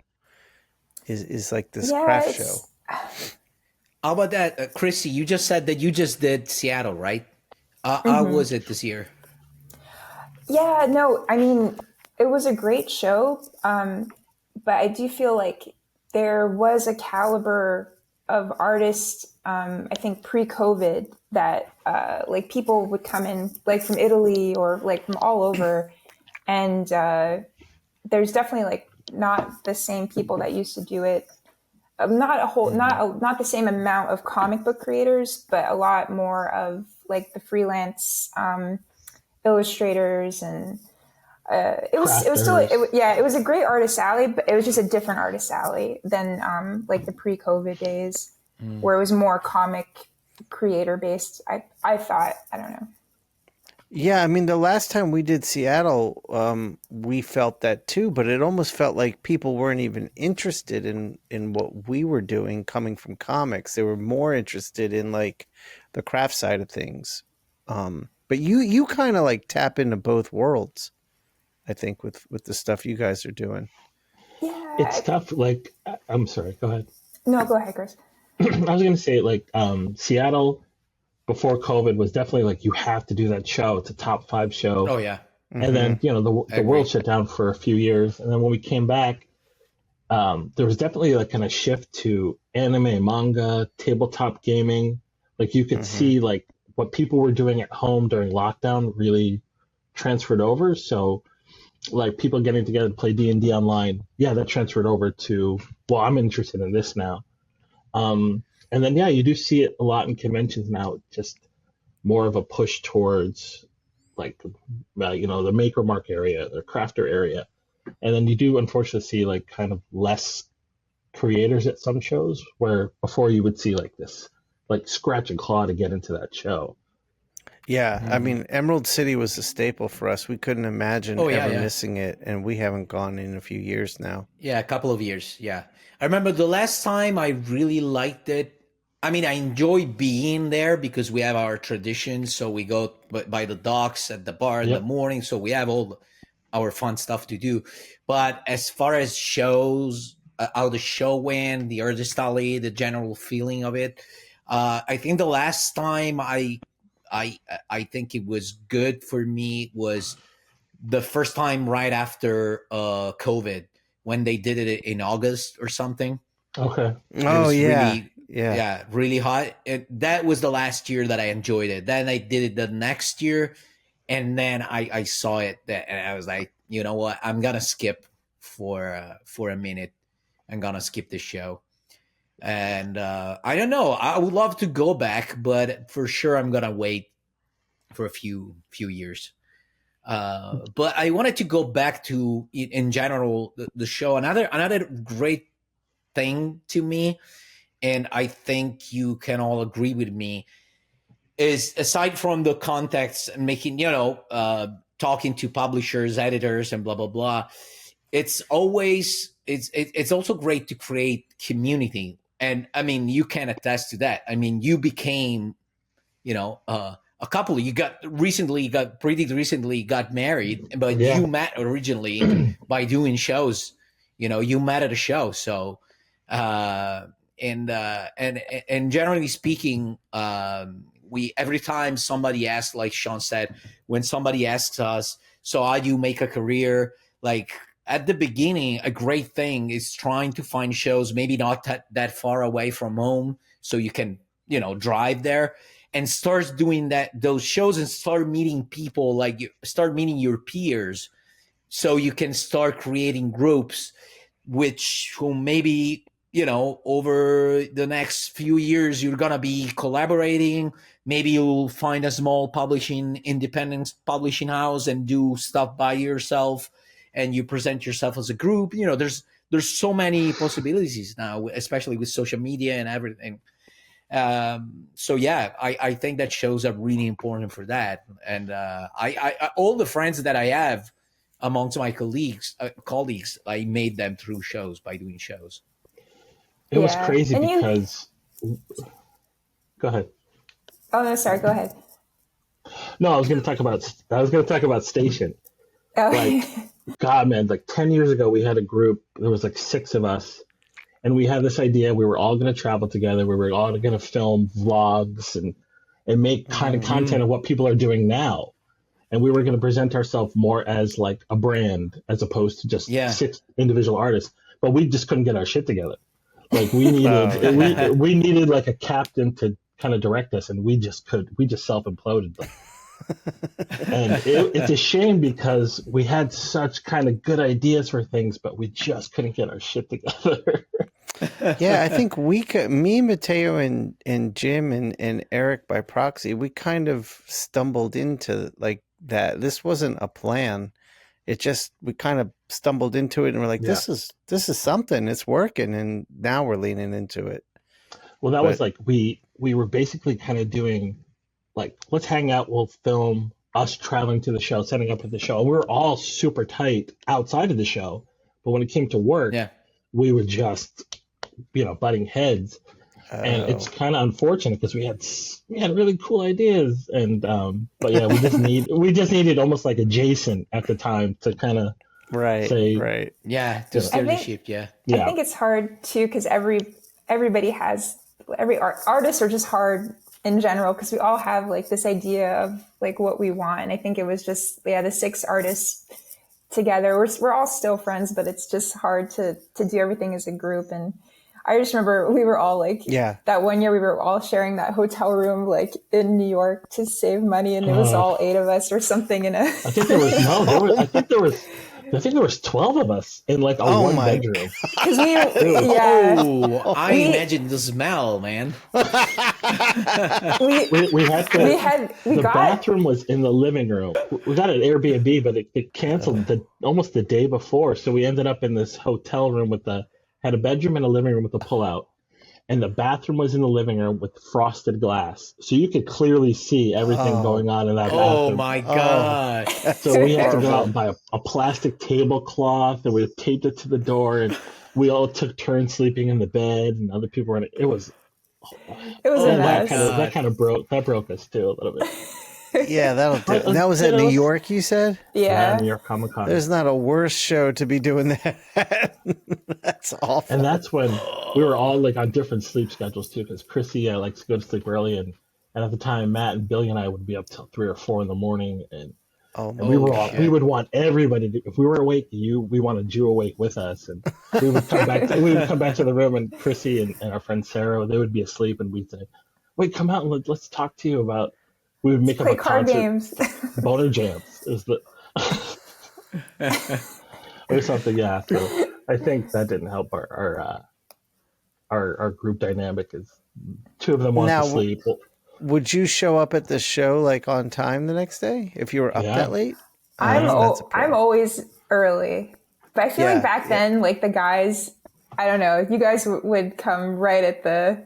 [SPEAKER 4] Is like this craft show.
[SPEAKER 1] How about that, Chrissy? You just said that you just did Seattle, right? How was it this year?
[SPEAKER 3] Yeah, no, I mean, it was a great show, but I do feel like there was a caliber of artists, I think pre-COVID, that like people would come in like from Italy or like from all over, and there's definitely like not the same people that used to do it. Not the same amount of comic book creators, but a lot more of like the freelance illustrators, and it was a great Artist Alley, but it was just a different Artist Alley than like the pre-COVID days, where it was more comic creator based. I thought, I don't know.
[SPEAKER 4] Yeah, I mean, the last time we did Seattle, we felt that too, but it almost felt like people weren't even interested in what we were doing coming from comics. They were more interested in like the craft side of things. But you kind of like tap into both worlds, I think, with the stuff you guys are doing.
[SPEAKER 3] Yeah,
[SPEAKER 2] it's tough. Like, I'm sorry, go ahead.
[SPEAKER 3] No, go ahead, Chris.
[SPEAKER 2] I was going to say, like, Seattle before COVID was definitely like, you have to do that show. It's a top 5 show.
[SPEAKER 1] Oh yeah.
[SPEAKER 2] And then, the world shut down for a few years. And then when we came back, there was definitely like kind of shift to anime, manga, tabletop gaming. Like you could see like what people were doing at home during lockdown really transferred over. So like people getting together to play D&D online, yeah, that transferred over to, well, I'm interested in this now. And then, yeah, you do see it a lot in conventions now, just more of a push towards like, the maker mark area, the crafter area. And then you do unfortunately see like kind of less creators at some shows, where before you would see like this, like scratch and claw to get into that show.
[SPEAKER 4] Yeah, I mean, Emerald City was a staple for us. We couldn't imagine missing it, and we haven't gone in a few years now.
[SPEAKER 1] Yeah, a couple of years, yeah. I remember the last time I really liked it, I mean, I enjoy being there because we have our traditions. So we go by the docks at the bar in the morning. So we have all our fun stuff to do. But as far as shows, how the show went, the artist alley, the general feeling of it, I think the last time I think it was good for me was the first time right after COVID, when they did it in August or something.
[SPEAKER 2] Okay.
[SPEAKER 4] Oh yeah.
[SPEAKER 1] Really, yeah, really hot. That was the last year that I enjoyed it. Then I did it the next year, and then I saw it, and I was like, you know what? I'm gonna skip for a minute. I'm gonna skip the show, and I don't know. I would love to go back, but for sure I'm gonna wait for a few years. But I wanted to go back to, in general, the show. Another great thing to me, and I think you can all agree with me, is aside from the context and making, talking to publishers, editors, and blah blah blah, it's also great to create community. And I mean, you can attest to that. I mean, you became, a couple. You pretty recently got married, but you met originally by doing shows. You met at a show. So, and generally speaking, we, every time somebody asks, like Shawn said, when somebody asks us, so how do you make a career? Like at the beginning, a great thing is trying to find shows, maybe not that far away from home, so you can, drive there and start doing those shows and start meeting people, like you start meeting your peers, so you can start creating groups, who maybe, over the next few years, you're going to be collaborating. Maybe you'll find a small independent publishing house and do stuff by yourself, and you present yourself as a group. There's so many possibilities now, especially with social media and everything. So yeah, I think that shows are really important for that. And I all the friends that I have amongst my colleagues, I made them through shows, by doing shows.
[SPEAKER 2] It was crazy because. Go ahead.
[SPEAKER 3] Oh no, sorry. Go ahead.
[SPEAKER 2] No, I was going to talk about Station.
[SPEAKER 3] Oh.
[SPEAKER 2] Like, God, man, like 10 years ago, we had a group. There was like 6 of us, and we had this idea. We were all going to travel together. We were all going to film vlogs and make kind of content of what people are doing now. And we were going to present ourselves more as like a brand as opposed to just 6 individual artists. But we just couldn't get our shit together. Like we needed, we needed like a captain to kind of direct us, and we just self-imploded them. And it's a shame because we had such kind of good ideas for things, but we just couldn't get our shit together.
[SPEAKER 4] Yeah, I think me, Matteo, and Jim and Eric by proxy, we kind of stumbled into like that. This wasn't a plan. We kind of stumbled into it, and we're like, this is something. It's working, and now we're leaning into it.
[SPEAKER 2] Well, was like we were basically kind of doing like, let's hang out, we'll film us traveling to the show, setting up at the show. We were all super tight outside of the show, but when it came to work, we were just, butting heads. And it's kind of unfortunate because we had really cool ideas, and but yeah, we just needed almost like a Jason at the time to kind of say
[SPEAKER 1] to steer the ship. I
[SPEAKER 3] think it's hard too because everybody has artists are just hard in general because we all have like this idea of like what we want, and I think it was just the 6 artists together. We're all still friends, but it's just hard to do everything as a group. And I just remember we were all like, that one year we were all sharing that hotel room like in New York to save money, and it was all 8 of us or something in a.
[SPEAKER 2] I think there was 12 of us in like a one bedroom.
[SPEAKER 1] I imagine the smell, man.
[SPEAKER 2] The bathroom was in the living room. We got an Airbnb, but it canceled almost the day before, so we ended up in this hotel room had a bedroom and a living room with a pullout, and the bathroom was in the living room with frosted glass, so you could clearly see everything going on in that bathroom.
[SPEAKER 1] Oh my god!
[SPEAKER 2] So we had to go out and buy a plastic tablecloth, and we taped it to the door, and we all took turns sleeping in the bed, and other people were in it. It was
[SPEAKER 3] It was a mess.
[SPEAKER 2] that broke us too a little bit.
[SPEAKER 4] Yeah, that'll do. And that was at New York, you said?
[SPEAKER 3] Yeah.
[SPEAKER 2] New York Comic Con.
[SPEAKER 4] There's not a worse show to be doing that. That's awful.
[SPEAKER 2] And that's when we were all like on different sleep schedules too, because Chrissie likes to go to sleep early, and at the time Matt and Billy and I would be up till 3 or 4 in the morning, and we would want everybody to, if we were awake, we wanted you awake with us, and we would come back to the room, and Chrissie and our friend Sarah, they would be asleep, and we'd say, "Wait, come out and let's talk to you about." We would make up a
[SPEAKER 3] card
[SPEAKER 2] concert.
[SPEAKER 3] games.
[SPEAKER 2] Boner jams is the or something. Yeah, so I think that didn't help our group dynamic. Is 2 of them want to sleep.
[SPEAKER 4] Would you show up at the show like on time the next day if you were up that late?
[SPEAKER 3] I'm always early, but I feel like back then, like the guys, I don't know, you guys would come right at the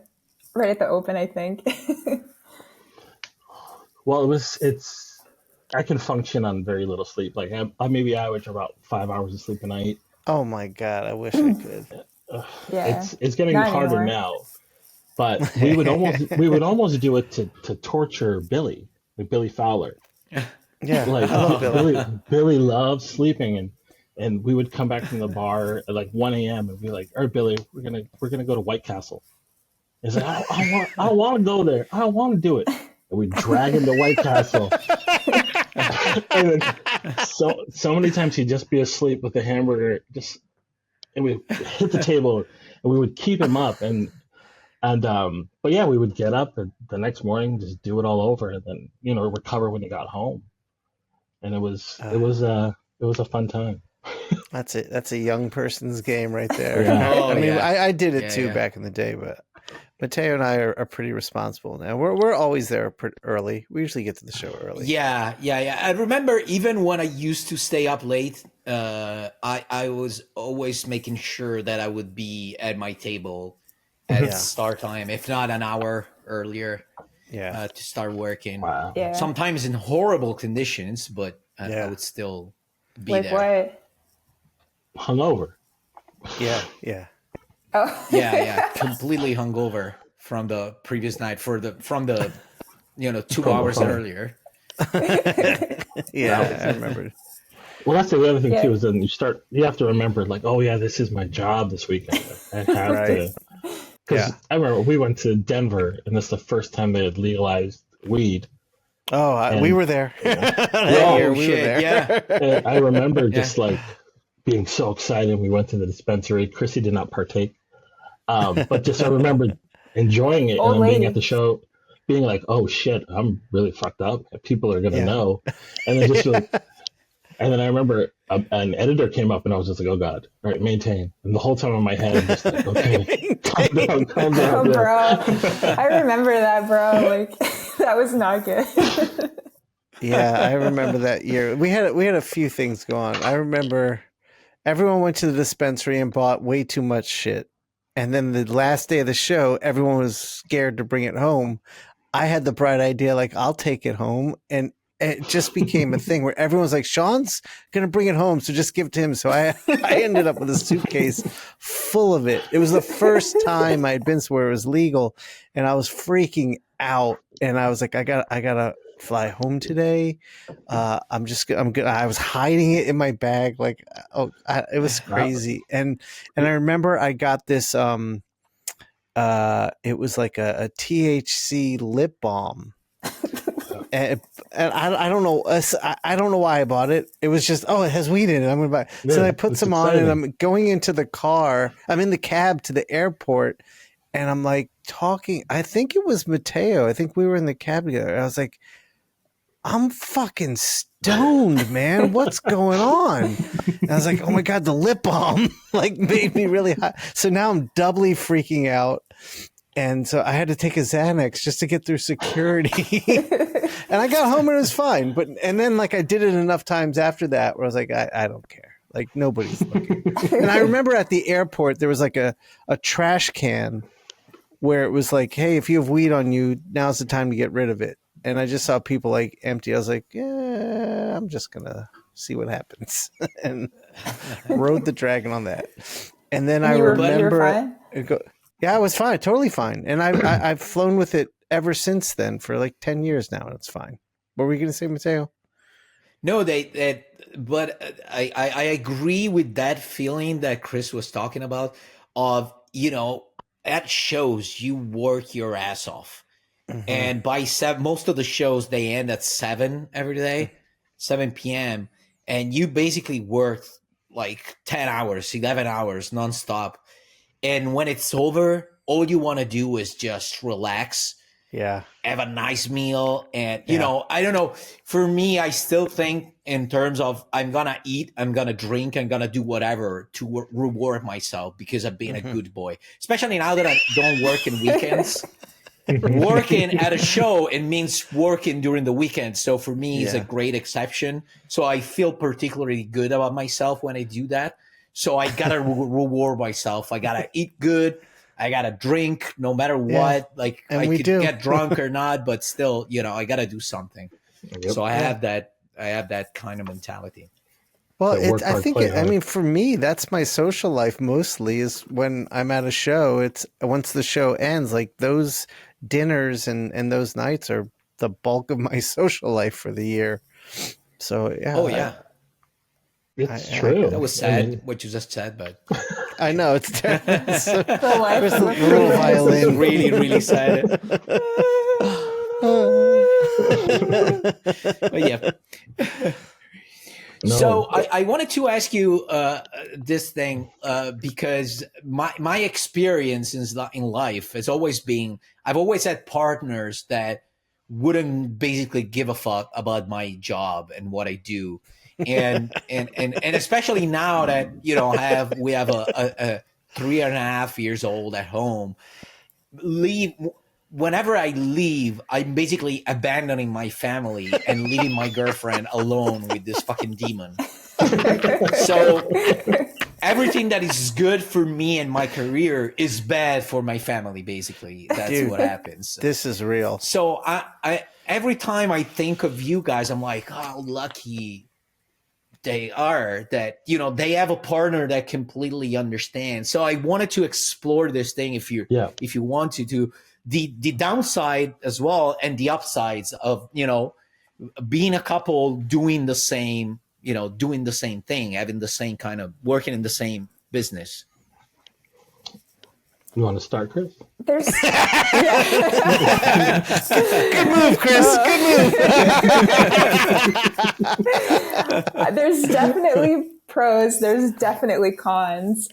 [SPEAKER 3] open, I think.
[SPEAKER 2] Well, I can function on very little sleep. Like I maybe average about 5 hours of sleep a night.
[SPEAKER 4] Oh my God, I wish I could.
[SPEAKER 2] It's getting harder now, but we would almost do it to torture Billy, like Billy Fowler.
[SPEAKER 4] Yeah,
[SPEAKER 2] like
[SPEAKER 4] I love Billy.
[SPEAKER 2] Billy loves sleeping, and we would come back from the bar at like 1 a.m. and be like, "All right, Billy, we're gonna go to White Castle." He's like, I want to go there. I want to do it. And we drag him to White Castle. And then so many times he'd just be asleep with the hamburger, and we hit the table, and we would keep him up, but yeah, we would get up the next morning, just do it all over, and then recover when he got home, and it was a fun time.
[SPEAKER 4] That's it. That's a young person's game right there.
[SPEAKER 2] Yeah.
[SPEAKER 4] I mean, I did it too back in the day, but Matteo and I are pretty responsible now. We're always there early. We usually get to the show early.
[SPEAKER 1] Yeah. I remember even when I used to stay up late, I was always making sure that I would be at my table at start time, if not an hour earlier, to start working.
[SPEAKER 2] Wow.
[SPEAKER 3] Yeah.
[SPEAKER 1] Sometimes in horrible conditions, but I would still be
[SPEAKER 3] like
[SPEAKER 1] there.
[SPEAKER 3] What?
[SPEAKER 2] Hungover.
[SPEAKER 4] Yeah.
[SPEAKER 3] Oh.
[SPEAKER 1] Yeah, completely hungover from the previous night from the 2 hours earlier.
[SPEAKER 4] Yeah, I remember.
[SPEAKER 2] Well, that's the other thing too, is then you have to remember, like, oh yeah, this is my job this weekend. I have to, because I remember we went to Denver, and that's the first time they had legalized weed.
[SPEAKER 4] Oh, we were there.
[SPEAKER 1] We were there. Yeah.
[SPEAKER 2] And I remember just like being so excited. We went to the dispensary. Chrissie did not partake, but just I remember enjoying it, and being at the show, being like, "Oh shit, I'm really fucked up. People are gonna know," and then just like, and then I remember an editor came up, and I was just like, "Oh god, all right, maintain." And the whole time in my head, I'm just like, "Okay, calm down,
[SPEAKER 3] Oh, bro, I remember that, bro. Like that was not good."
[SPEAKER 4] Yeah, I remember that year. We had a few things go on. I remember everyone went to the dispensary and bought way too much shit. And then the last day of the show, everyone was scared to bring it home. I had the bright idea, like, I'll take it home. And it just became a thing where everyone's like, Shawn's going to bring it home, so just give it to him. So I ended up with a suitcase full of it. It was the first time I'd been somewhere it was legal, and I was freaking out. And I was like, I gotta fly home today. I'm good. I was hiding it in my bag. Like, it was crazy. And I remember I got this, it was like a THC lip balm. And I don't know. I don't know why I bought it. It was just, it has weed in it. I'm going to buy it. So I put some on, and I'm going into the car. I'm in the cab to the airport, and I'm like talking. I think it was Matteo. I think we were in the cab together. I was like, I'm fucking stoned, man. What's going on? And I was like, oh my God, the lip balm like made me really hot. So now I'm doubly freaking out. And so I had to take a Xanax just to get through security. And I got home and it was fine. And then like I did it enough times after that where I was like, I don't care. Like nobody's looking. And I remember at the airport, there was like a trash can where it was like, hey, if you have weed on you, now's the time to get rid of it. And I just saw people like empty. I was like, yeah, I'm just going to see what happens. And rode the dragon on that. And then I remember, Yeah, it was fine, totally fine, and I've flown with it ever since then for like 10 years now, and it's fine. What were you going to say, Matteo?
[SPEAKER 1] No, but I agree with that feeling that Chris was talking about of, at shows, you work your ass off.
[SPEAKER 4] Mm-hmm.
[SPEAKER 1] And by most of the shows, they end at 7 every day, 7 p.m. And you basically work like 10 hours, 11 hours nonstop. And when it's over, all you want to do is just relax,
[SPEAKER 4] Yeah.
[SPEAKER 1] have a nice meal. And, I don't know. For me, I still think in terms of I'm going to eat, I'm going to drink, I'm going to do whatever to reward myself because I've been a good boy. Especially now that I don't work in weekends. Working at a show, it means working during the weekend. So for me, it's a great exception. So I feel particularly good about myself when I do that. So I got to reward myself. I got to eat good. I got to drink no matter what. Like
[SPEAKER 4] And
[SPEAKER 1] I
[SPEAKER 4] we
[SPEAKER 1] could
[SPEAKER 4] do.
[SPEAKER 1] get drunk or not, but still, I got to do something.
[SPEAKER 2] Yep.
[SPEAKER 1] So I have that kind of mentality.
[SPEAKER 4] Well,
[SPEAKER 2] So work
[SPEAKER 4] I
[SPEAKER 2] hard,
[SPEAKER 4] think,
[SPEAKER 2] play
[SPEAKER 4] I
[SPEAKER 2] hard.
[SPEAKER 4] mean, for me, that's my social life mostly is when I'm at a show. It's once the show ends, like those dinners and those nights are the bulk of my social life for the year. So, yeah.
[SPEAKER 1] Oh, yeah.
[SPEAKER 2] It's
[SPEAKER 4] I-
[SPEAKER 2] true.
[SPEAKER 1] That was sad,
[SPEAKER 2] I mean,
[SPEAKER 1] what you just said, but
[SPEAKER 4] I know. It's terrible. So,
[SPEAKER 3] The life
[SPEAKER 4] Chris,
[SPEAKER 3] of
[SPEAKER 4] the
[SPEAKER 3] a
[SPEAKER 4] little
[SPEAKER 3] freelancer.
[SPEAKER 4] violin.
[SPEAKER 1] really, really sad. But yeah.
[SPEAKER 2] No.
[SPEAKER 1] So I wanted to ask you this thing because my experience in life has always been I've always had partners that wouldn't basically give a fuck about my job and what I do, and especially now that we have a 3.5 years old at home. Whenever I leave, I'm basically abandoning my family and leaving my girlfriend alone with this fucking demon. So everything that is good for me and my career is bad for my family, basically. That's
[SPEAKER 4] Dude,
[SPEAKER 1] what happens.
[SPEAKER 4] This is real.
[SPEAKER 1] So I every time I think of you guys, I'm like, how lucky they are that they have a partner that completely understands. So I wanted to explore this thing if you want to the downside as well and the upsides of being a couple doing the same thing, having the same kind of working in the same business.
[SPEAKER 2] You want to start, Chris?
[SPEAKER 3] There's
[SPEAKER 4] Good move, Chris. Good move.
[SPEAKER 3] there's definitely pros. There's definitely cons.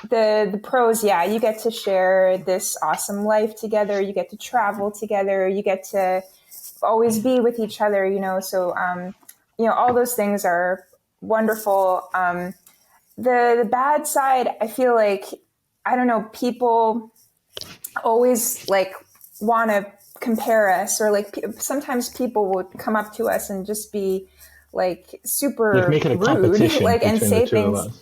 [SPEAKER 3] The pros, you get to share this awesome life together. You get to travel together. You get to always be with each other. So all those things are wonderful. The bad side, I feel like, I don't know, people always like want to compare us, or like sometimes people would come up to us and just be like super
[SPEAKER 2] Make it a
[SPEAKER 3] rude,
[SPEAKER 2] competition
[SPEAKER 3] like, and
[SPEAKER 2] between
[SPEAKER 3] say
[SPEAKER 2] the two of
[SPEAKER 3] things.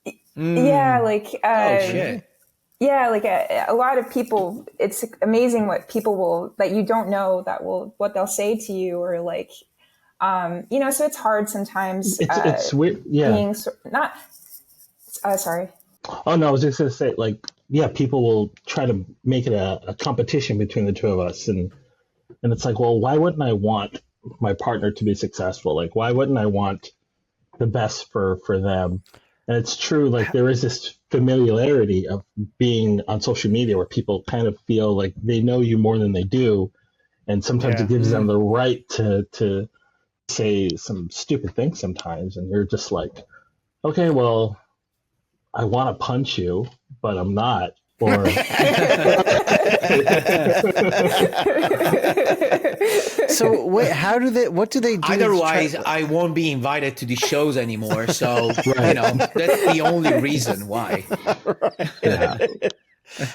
[SPEAKER 2] us.
[SPEAKER 3] Yeah, like
[SPEAKER 1] Oh shit.
[SPEAKER 3] yeah, like a lot of people. It's amazing what people that you don't know what they'll say to you, or like, so it's hard sometimes.
[SPEAKER 2] It's weird. Yeah.
[SPEAKER 3] Being not. Sorry.
[SPEAKER 2] Oh no, I was just gonna say, like, people will try to make it a competition between the two of us, and it's like, well, why wouldn't I want my partner to be successful? Like, why wouldn't I want the best for them? And it's true, like there is this familiarity of being on social media where people kind of feel like they know you more than they do, and sometimes it gives them the right to say some stupid things sometimes, and you're just like, okay, well, I want to punch you, but I'm not. Or
[SPEAKER 4] So wait, what do they do?
[SPEAKER 1] Otherwise, I won't be invited to the shows anymore. So that's the only reason why.
[SPEAKER 2] yeah.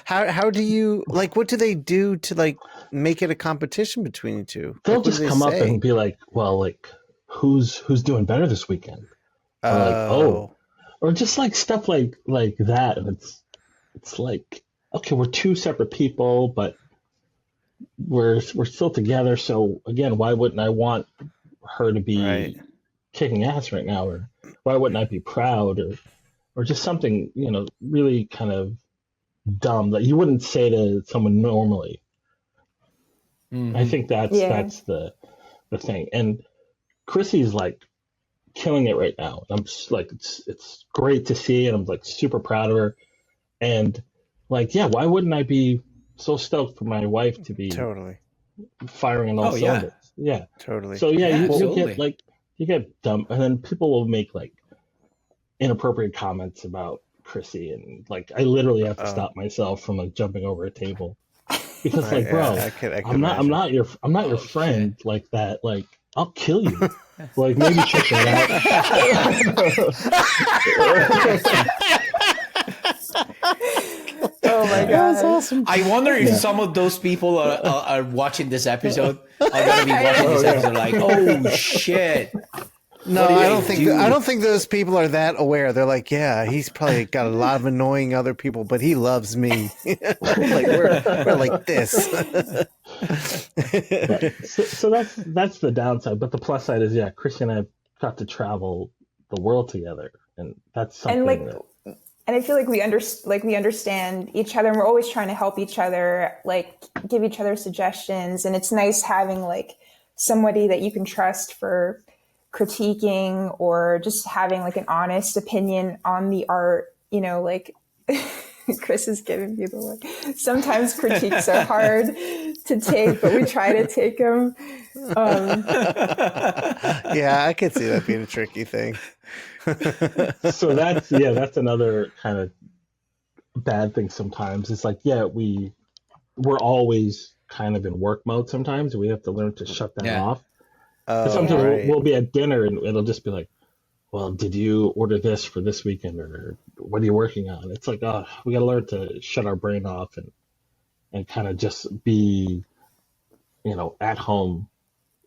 [SPEAKER 4] How do you like? What do they do to like make it a competition between you two?
[SPEAKER 2] They'll
[SPEAKER 4] Like, what
[SPEAKER 2] just
[SPEAKER 4] do they
[SPEAKER 2] come up
[SPEAKER 4] say?
[SPEAKER 2] and be like, well, like who's doing better this weekend? Or like,
[SPEAKER 4] Oh.
[SPEAKER 2] or just like stuff like that. And it's like, okay, we're two separate people, but we're still together. So again, why wouldn't I want her to be
[SPEAKER 4] Right.
[SPEAKER 2] kicking ass right now? Or why wouldn't I be proud? Or just something, really kind of dumb that you wouldn't say to someone normally.
[SPEAKER 1] Mhm.
[SPEAKER 2] I think that's the thing. And Chrissie's like killing it right now. I'm just like it's great to see, and I'm like super proud of her. And like, yeah, why wouldn't I be so stoked for my wife to be
[SPEAKER 4] Totally.
[SPEAKER 2] firing on all
[SPEAKER 1] Oh, yeah.
[SPEAKER 2] cylinders? Yeah.
[SPEAKER 4] Totally.
[SPEAKER 2] So yeah,
[SPEAKER 1] Yeah,
[SPEAKER 2] you
[SPEAKER 1] absolutely.
[SPEAKER 2] get dumb, and then people will make like inappropriate comments about Chrissy, and like I literally have to stop myself from like jumping over a table because like, bro,
[SPEAKER 4] I could
[SPEAKER 2] I'm
[SPEAKER 4] imagine.
[SPEAKER 2] not your
[SPEAKER 1] Oh,
[SPEAKER 2] friend like that. Like I'll kill you. Like maybe check that
[SPEAKER 3] Oh my
[SPEAKER 4] That was
[SPEAKER 3] god.
[SPEAKER 4] awesome.
[SPEAKER 1] I wonder if some of those people are watching this episode. Are gonna be watching this episode like, oh shit.
[SPEAKER 4] No,
[SPEAKER 1] What did
[SPEAKER 4] I
[SPEAKER 1] I
[SPEAKER 4] don't think
[SPEAKER 1] do?
[SPEAKER 4] I don't think those people are that aware. They're like, yeah, he's probably got a lot of annoying other people, but he loves me. Like we're like this.
[SPEAKER 2] so that's the downside. But the plus side is, yeah, Christian and I got to travel the world together, and that's something.
[SPEAKER 3] And like,
[SPEAKER 2] that,
[SPEAKER 3] and I feel like we understand each other, and we're always trying to help each other, like give each other suggestions. And it's nice having like somebody that you can trust for critiquing or just having like an honest opinion on the art. You know, like Chris is giving me the look. Sometimes critiques are hard to take, but we try to take them.
[SPEAKER 4] Yeah, I could see that being a tricky thing.
[SPEAKER 2] so that's another kind of bad thing sometimes. It's like, yeah, we're always kind of in work mode sometimes, and we have to learn to shut that off. Sometimes
[SPEAKER 4] right.
[SPEAKER 2] we'll be at dinner and it'll just be like, well, did you order this for this weekend, or what are you working on? It's like, oh, we got to learn to shut our brain off and kind of just be, at home,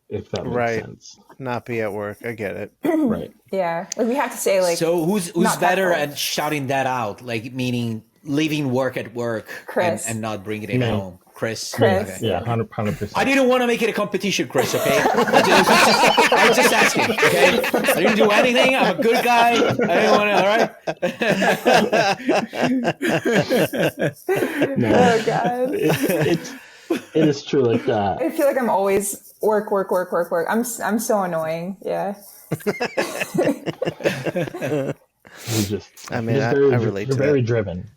[SPEAKER 2] if that makes sense.
[SPEAKER 4] Not be at work. I get it.
[SPEAKER 2] Right.
[SPEAKER 3] Yeah, like we have to say like.
[SPEAKER 1] So who's
[SPEAKER 3] not
[SPEAKER 1] better
[SPEAKER 3] that
[SPEAKER 1] at shouting that out? Like meaning leaving work at work
[SPEAKER 3] Chris.
[SPEAKER 1] and not bringing it home. Chris.
[SPEAKER 3] Chris.
[SPEAKER 1] Okay.
[SPEAKER 2] Yeah, 100%.
[SPEAKER 1] I didn't want to make it a competition, Chris, okay? I was just asking, okay? I didn't do anything. I'm a good guy. I didn't want to, all right?
[SPEAKER 2] No,
[SPEAKER 3] Oh god.
[SPEAKER 2] it is true like that.
[SPEAKER 3] I feel like I'm always work. I'm so annoying. Yeah.
[SPEAKER 4] I mean, I relate to
[SPEAKER 2] You're very
[SPEAKER 4] that.
[SPEAKER 2] driven.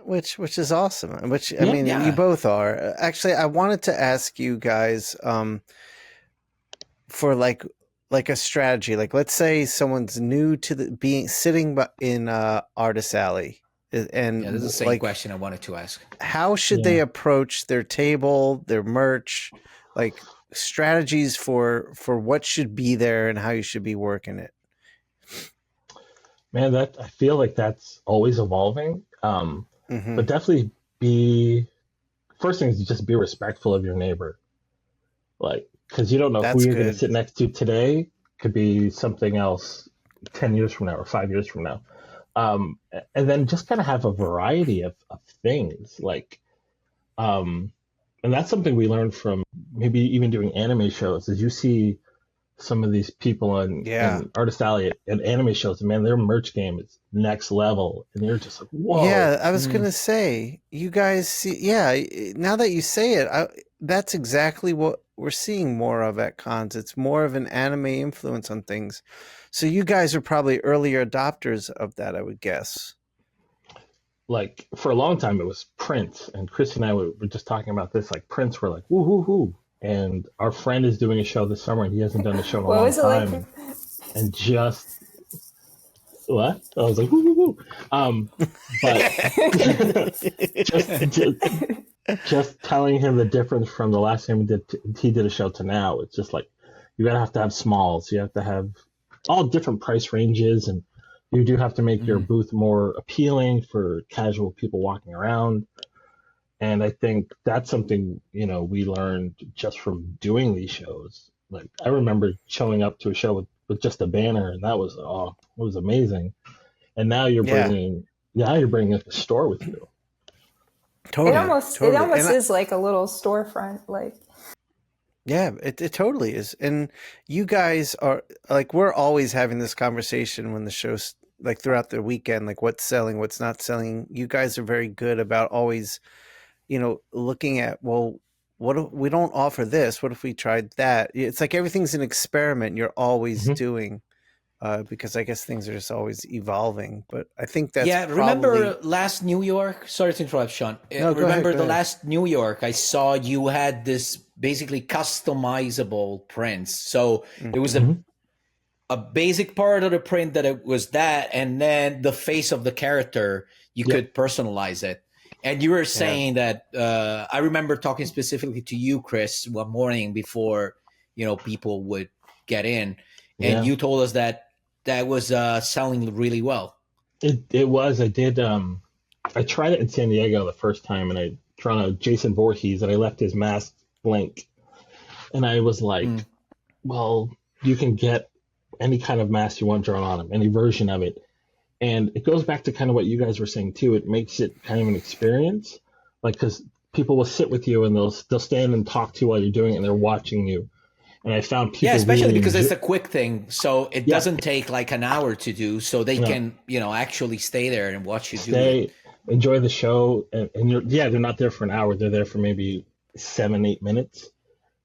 [SPEAKER 4] Which is awesome. Which I mean, you both are. Actually, I wanted to ask you guys for like a strategy. Like, let's say someone's new to sitting in Artist Alley, and
[SPEAKER 1] this is the same question I wanted to ask.
[SPEAKER 4] How should they approach their table, their merch, like strategies for what should be there and how you should be working it?
[SPEAKER 2] Man, I feel like that's always evolving. But definitely first thing is just be respectful of your neighbor. Like, because you don't know who you're going to sit next to today. Could be something else 10 years from now or 5 years from now. And then just kind of have a variety of things. Like, and that's something we learned from maybe even doing anime shows, is you see some of these people in Artist Alley and anime shows, and man, their merch game is next level, and you're just like, whoa.
[SPEAKER 4] Yeah, I was gonna say, you guys see, now that you say it, that's exactly what we're seeing more of at cons. It's more of an anime influence on things. So you guys are probably earlier adopters of that, I would guess.
[SPEAKER 2] Like for a long time, it was Prince, and Chris and I were just talking about this. Like Prince, we're like, woo hoo hoo. And our friend is doing a show this summer, and he hasn't done a show in a long time. Like? And just what? I was like, woo, woo, woo. But just telling him the difference from the last time he did a show to now. It's just like you have to have smalls. You have to have all different price ranges, and you do have to make your booth more appealing for casual people walking around. And I think that's something, we learned just from doing these shows. Like I remember showing up to a show with just a banner, and that was, it was amazing. And now you're bringing a store with you.
[SPEAKER 4] Totally.
[SPEAKER 3] It almost is like a little storefront. Like,
[SPEAKER 4] yeah, it totally is. And you guys are like, we're always having this conversation when the show like throughout the weekend, like what's selling, what's not selling. You guys are very good about always, looking at, well, what if we don't offer this? What if we tried that? It's like everything's an experiment you're always doing, because I guess things are just always evolving. But I think that's
[SPEAKER 1] remember last New York? Sorry to interrupt, Shawn.
[SPEAKER 4] No, go
[SPEAKER 1] remember
[SPEAKER 4] ahead, go ahead.
[SPEAKER 1] Last New York, I saw you had this basically customizable prints. So it was a basic part of the print that it was that, and then the face of the character, you could personalize it. And you were saying that, I remember talking specifically to you, Chris, one morning before, people would get in. And you told us that was selling really well.
[SPEAKER 2] It was. I did. I tried it in San Diego the first time, and I tried on Jason Voorhees, and I left his mask blank. And I was like, well, you can get any kind of mask you want drawn on him, any version of it. And it goes back to kind of what you guys were saying too. It makes it kind of an experience, like, because people will sit with you and they'll stand and talk to you while you're doing it, and they're watching you. And I found people
[SPEAKER 1] especially
[SPEAKER 2] really
[SPEAKER 1] because it's a quick thing, so it doesn't take like an hour to do, so they can actually stay there and watch you do it.
[SPEAKER 2] Enjoy the show, and they're not there for an hour. They're there for maybe 7-8 minutes,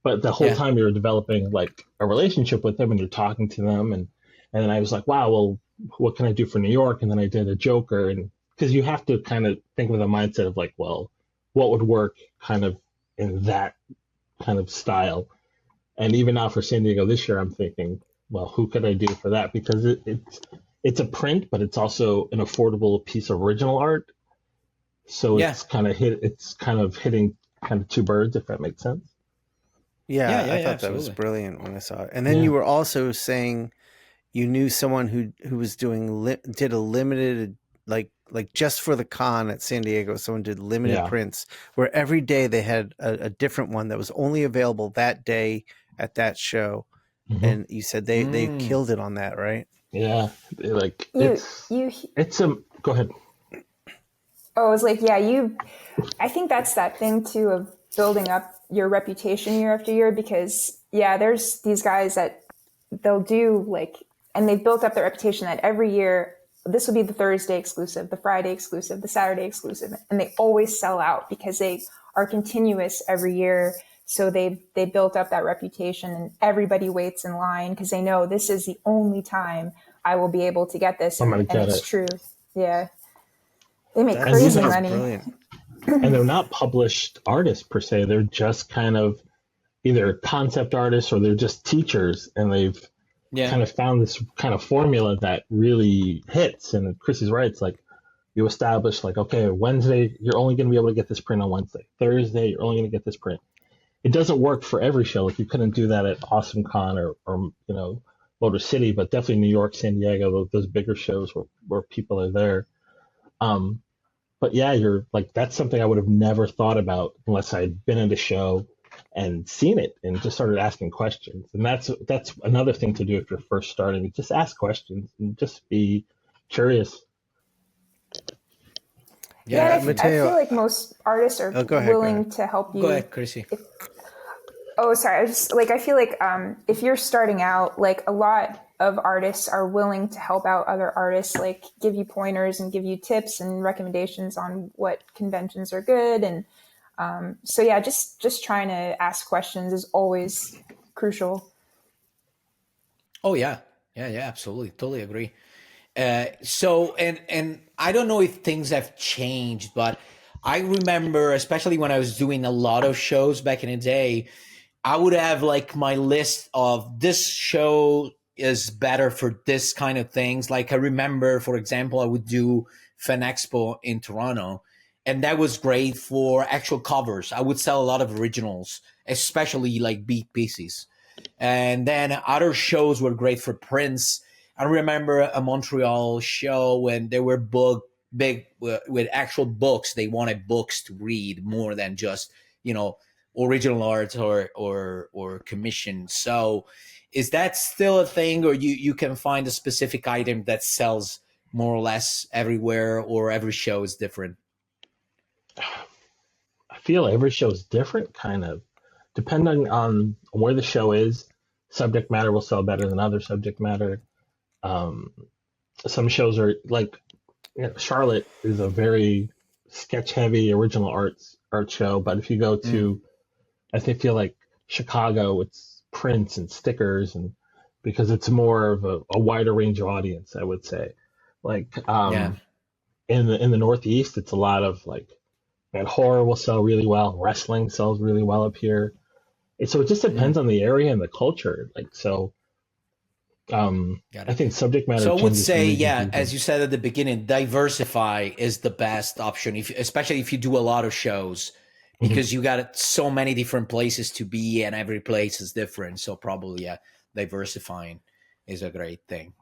[SPEAKER 2] but the whole time you're developing like a relationship with them, and you're talking to them, and then I was like, wow, well, what can I do for New York? And then I did a Joker, and because you have to kind of think with a mindset of like, well, what would work kind of in that kind of style. And even now for San Diego this year, I'm thinking, well, who could I do for that? Because it's a print, but it's also an affordable piece of original art. So it's kind of hitting kind of two birds, if that makes sense.
[SPEAKER 4] Yeah, I thought that was brilliant when I saw it. And then you were also saying you knew someone who was did a limited, like just for the con at San Diego, someone did limited prints where every day they had a different one that was only available that day at that show. And you said they killed it on that, right?
[SPEAKER 2] Yeah, go ahead.
[SPEAKER 3] Oh, I was like, I think that's that thing too of building up your reputation year after year, because there's these guys that they'll do like, and they've built up their reputation that every year this will be the Thursday exclusive, the Friday exclusive, the Saturday exclusive, and they always sell out because they are continuous every year. So they built up that reputation, and everybody waits in line because they know this is the only time I will be able to get this, and it's true. Yeah, they make crazy money. Brilliant.
[SPEAKER 2] And they're not published artists per se; they're just kind of either concept artists or they're just teachers, and they've kind of found this kind of formula that really hits. And Chrissie's right; it's like you establish, like, okay, Wednesday you're only going to be able to get this print on Wednesday. Thursday you're only going to get this print. It doesn't work for every show. Like, you couldn't do that at Awesome Con or Motor City, but definitely New York, San Diego, those bigger shows where people are there. But you're like, that's something I would have never thought about unless I'd been at a show and seen it and just started asking questions. And that's another thing to do if you're first starting. Just ask questions and just be curious.
[SPEAKER 3] I feel like most artists are willing to help you.
[SPEAKER 1] Go ahead, Chrissy.
[SPEAKER 3] I feel like if you're starting out, like, a lot of artists are willing to help out other artists, like give you pointers and give you tips and recommendations on what conventions are good. And just trying to ask questions is always crucial.
[SPEAKER 1] Oh yeah, absolutely, totally agree. So I don't know if things have changed, but I remember, especially when I was doing a lot of shows back in the day, I would have like my list of this show is better for this kind of things. Like, I remember, for example, I would do Fan Expo in Toronto, and that was great for actual covers. I would sell a lot of originals, especially like beat pieces. And then other shows were great for prints. I remember a Montreal show when they were big with actual books. They wanted books to read more than just, original art or commission. So is that still a thing, or you can find a specific item that sells more or less everywhere, or every show is different?
[SPEAKER 2] I feel every show is different, kind of. Depending on where the show is, subject matter will sell better than other subject matter. some shows are like, Charlotte is a very sketch heavy original art show, but if you go to, I think feel like Chicago, it's prints and stickers, and because it's more of a wider range of audience, I would say. Like in the Northeast, it's a lot of like, and horror will sell really well, wrestling sells really well up here. So it just depends on the area and the culture. Like so, I think subject matter.
[SPEAKER 1] So I would
[SPEAKER 2] changes
[SPEAKER 1] say,
[SPEAKER 2] from region to
[SPEAKER 1] as
[SPEAKER 2] region.
[SPEAKER 1] you said at the beginning, diversify is the best option, especially if you do a lot of shows, because you got so many different places to be, and every place is different. So probably, diversifying is a great thing.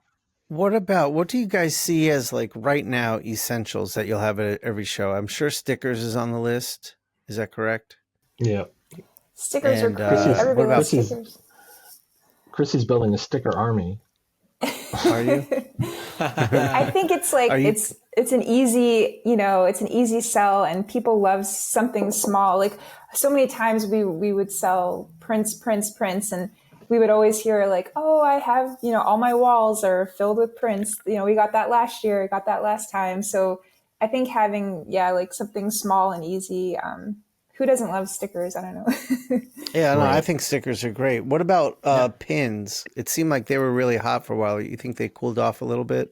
[SPEAKER 4] What do you guys see as like right now essentials that you'll have at every show? I'm sure stickers is on the list. Is that correct?
[SPEAKER 2] Yeah,
[SPEAKER 3] Stickers are
[SPEAKER 4] And,
[SPEAKER 3] cool.
[SPEAKER 2] Chrissy's-
[SPEAKER 3] Everybody
[SPEAKER 4] what about-
[SPEAKER 3] loves stickers.
[SPEAKER 2] Chrissy's building a sticker army.
[SPEAKER 4] Are you?
[SPEAKER 3] I think it's like
[SPEAKER 4] Are you-
[SPEAKER 3] it's an easy, it's an easy sell, and people love something small. Like so many times we would sell prints, and we would always hear like, oh, I have, all my walls are filled with prints. We got that last year, got that last time. So I think having, like something small and easy. Who doesn't love stickers? I don't know.
[SPEAKER 4] Yeah, no, I
[SPEAKER 2] Right.
[SPEAKER 4] think stickers are great. What about pins? It seemed like they were really hot for a while. You think they cooled off a little bit?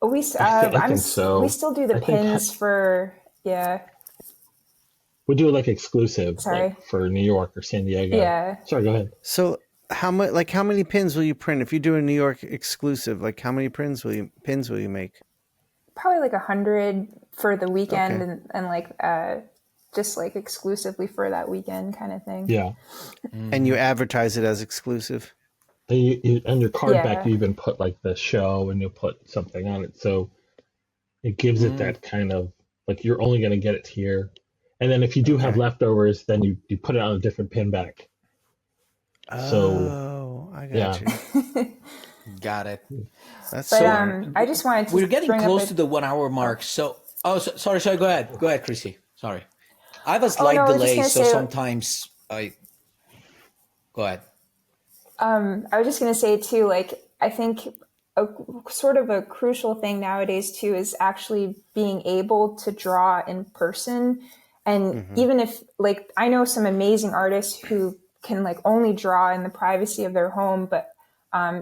[SPEAKER 3] We
[SPEAKER 2] I think so.
[SPEAKER 3] we still do the
[SPEAKER 2] I think
[SPEAKER 3] pins for
[SPEAKER 2] We do it like exclusive,
[SPEAKER 3] Sorry.
[SPEAKER 2] like for New York or San Diego.
[SPEAKER 3] Yeah.
[SPEAKER 2] Sorry, go ahead.
[SPEAKER 4] So how many pins will you print if you do a New York exclusive? Like how many pins will you make?
[SPEAKER 3] probably like 100 for the weekend,
[SPEAKER 4] Okay.
[SPEAKER 3] and like just like exclusively for that weekend kind of thing.
[SPEAKER 2] Yeah.
[SPEAKER 4] And you advertise it as exclusive?
[SPEAKER 2] And and your card
[SPEAKER 3] Yeah.
[SPEAKER 2] back, you even put like the show and you put something on it. So it gives it that kind of like you're only going to get it here. And then if you do have
[SPEAKER 4] Okay.
[SPEAKER 2] leftovers, then you put it on a different pin back. So
[SPEAKER 4] Oh, I got
[SPEAKER 2] yeah.
[SPEAKER 4] you.
[SPEAKER 1] Got it.
[SPEAKER 4] That's
[SPEAKER 3] But
[SPEAKER 4] so
[SPEAKER 3] I just wanted to
[SPEAKER 1] We're getting
[SPEAKER 3] bring
[SPEAKER 1] close
[SPEAKER 3] up
[SPEAKER 1] to the 1 hour mark. So, sorry. Go ahead. Go ahead, Chrissy. Sorry. I have a
[SPEAKER 3] no,
[SPEAKER 1] slight
[SPEAKER 3] I was just
[SPEAKER 1] delay,
[SPEAKER 3] gonna
[SPEAKER 1] so
[SPEAKER 3] say-
[SPEAKER 1] sometimes go ahead.
[SPEAKER 3] I was just going to say too, like, I think a sort of a crucial thing nowadays too is actually being able to draw in person. And even if, like, I know some amazing artists who can like only draw in the privacy of their home, but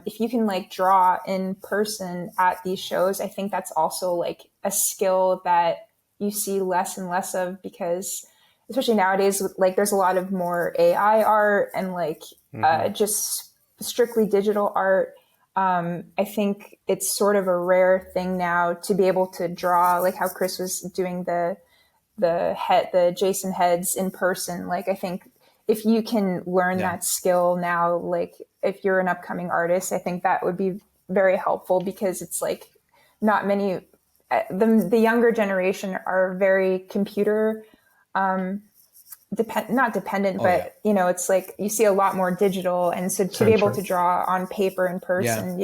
[SPEAKER 3] if you can like draw in person at these shows, I think that's also like a skill that you see less and less of, because especially nowadays, like there's a lot of more AI art and like just strictly digital art. I think it's sort of a rare thing now to be able to draw, like how Chris was doing the Jason heads in person. Like I think if you can learn that skill now, like if you're an upcoming artist, I think that would be very helpful, because it's like not many, the younger generation are very computer not dependent, but it's like you see a lot more digital, and so to be able to draw on paper in person,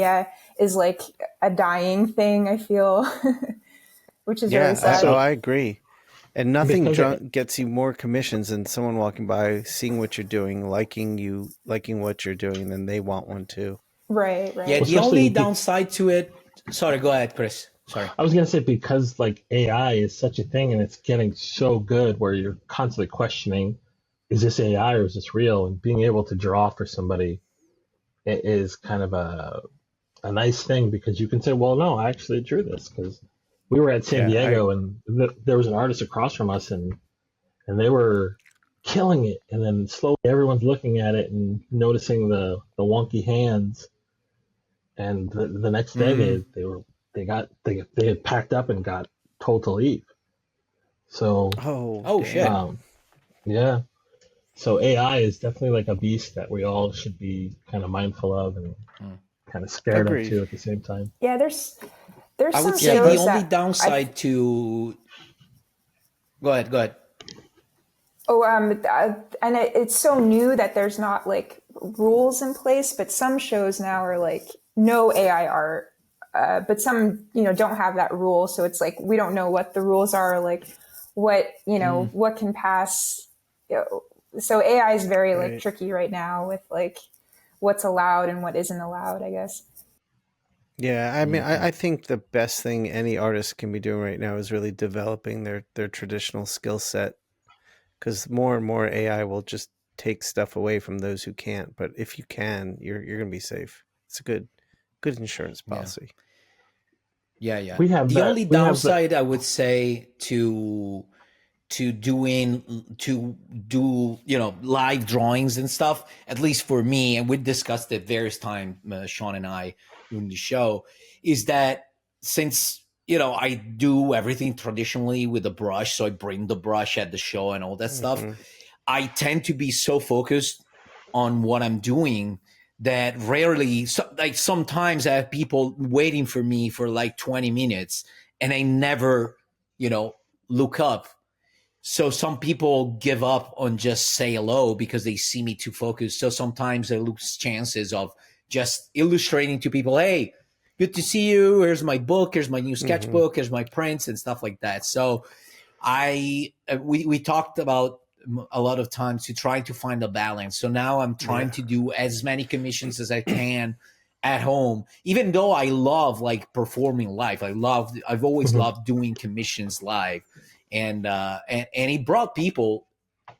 [SPEAKER 3] is like a dying thing, I feel, which is really sad.
[SPEAKER 4] I agree. And nothing
[SPEAKER 2] Because
[SPEAKER 4] gets you more commissions than someone walking by, seeing what you're doing, liking what you're doing, and then they want one too.
[SPEAKER 3] Right.
[SPEAKER 1] Yeah, the
[SPEAKER 2] especially
[SPEAKER 1] only
[SPEAKER 2] be-
[SPEAKER 1] downside to it. Sorry, go ahead, Chris. Sorry.
[SPEAKER 2] I was gonna say, because like AI is such a thing and it's getting so good where you're constantly questioning, is this AI or is this real? And being able to draw for somebody is kind of a nice thing, because you can say, well, no, I actually drew this, because we were at San Diego and there was an artist across from us and they were killing it. And then slowly everyone's looking at it and noticing the wonky hands. And the next day they had packed up and got told to leave. So
[SPEAKER 1] Shit.
[SPEAKER 2] yeah. So AI is definitely like a beast that we all should be kind of mindful of and kind of scared
[SPEAKER 4] Agreed.
[SPEAKER 2] of too at the same time.
[SPEAKER 3] Yeah, there's
[SPEAKER 1] I
[SPEAKER 3] some
[SPEAKER 1] would say
[SPEAKER 3] shows
[SPEAKER 1] the only
[SPEAKER 3] that
[SPEAKER 1] downside to. Go ahead.
[SPEAKER 3] and it's so new that there's not like rules in place, but some shows now are like no AI art, but some don't have that rule, so it's like we don't know what the rules are, like what what can pass. So AI is very like tricky right now with like what's allowed and what isn't allowed, I guess.
[SPEAKER 4] Yeah, I mean, I think the best thing any artist can be doing right now is really developing their traditional skill set, because more and more AI will just take stuff away from those who can't. But if you can, you're going to be safe. It's a good insurance
[SPEAKER 1] Yeah.
[SPEAKER 4] policy.
[SPEAKER 1] Yeah.
[SPEAKER 2] We have
[SPEAKER 1] The
[SPEAKER 2] that.
[SPEAKER 1] only
[SPEAKER 2] We have the.
[SPEAKER 1] downside I would say to do live drawings and stuff, at least for me, and we discussed it various times, Shawn and I, during the show, is that since I do everything traditionally with a brush, so I bring the brush at the show and all that stuff, I tend to be so focused on what I'm doing that rarely, like sometimes I have people waiting for me for like 20 minutes and I never, look up. So some people give up on just say hello because they see me too focused. So sometimes I lose chances of just illustrating to people, hey, good to see you. Here's my book. Here's my new sketchbook. Here's my prints and stuff like that. So we talked about a lot of times to try to find a balance. So now I'm trying to do as many commissions as I can at home, even though I love like performing live. I've always loved doing commissions live. And it brought people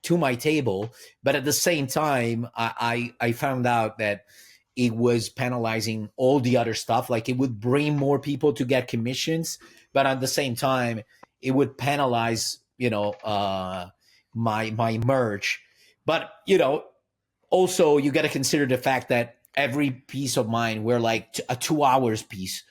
[SPEAKER 1] to my table, but at the same time, I found out that it was penalizing all the other stuff. Like it would bring more people to get commissions, but at the same time, it would penalize my merch. But also you got to consider the fact that every piece of mine were like a 2 hours piece,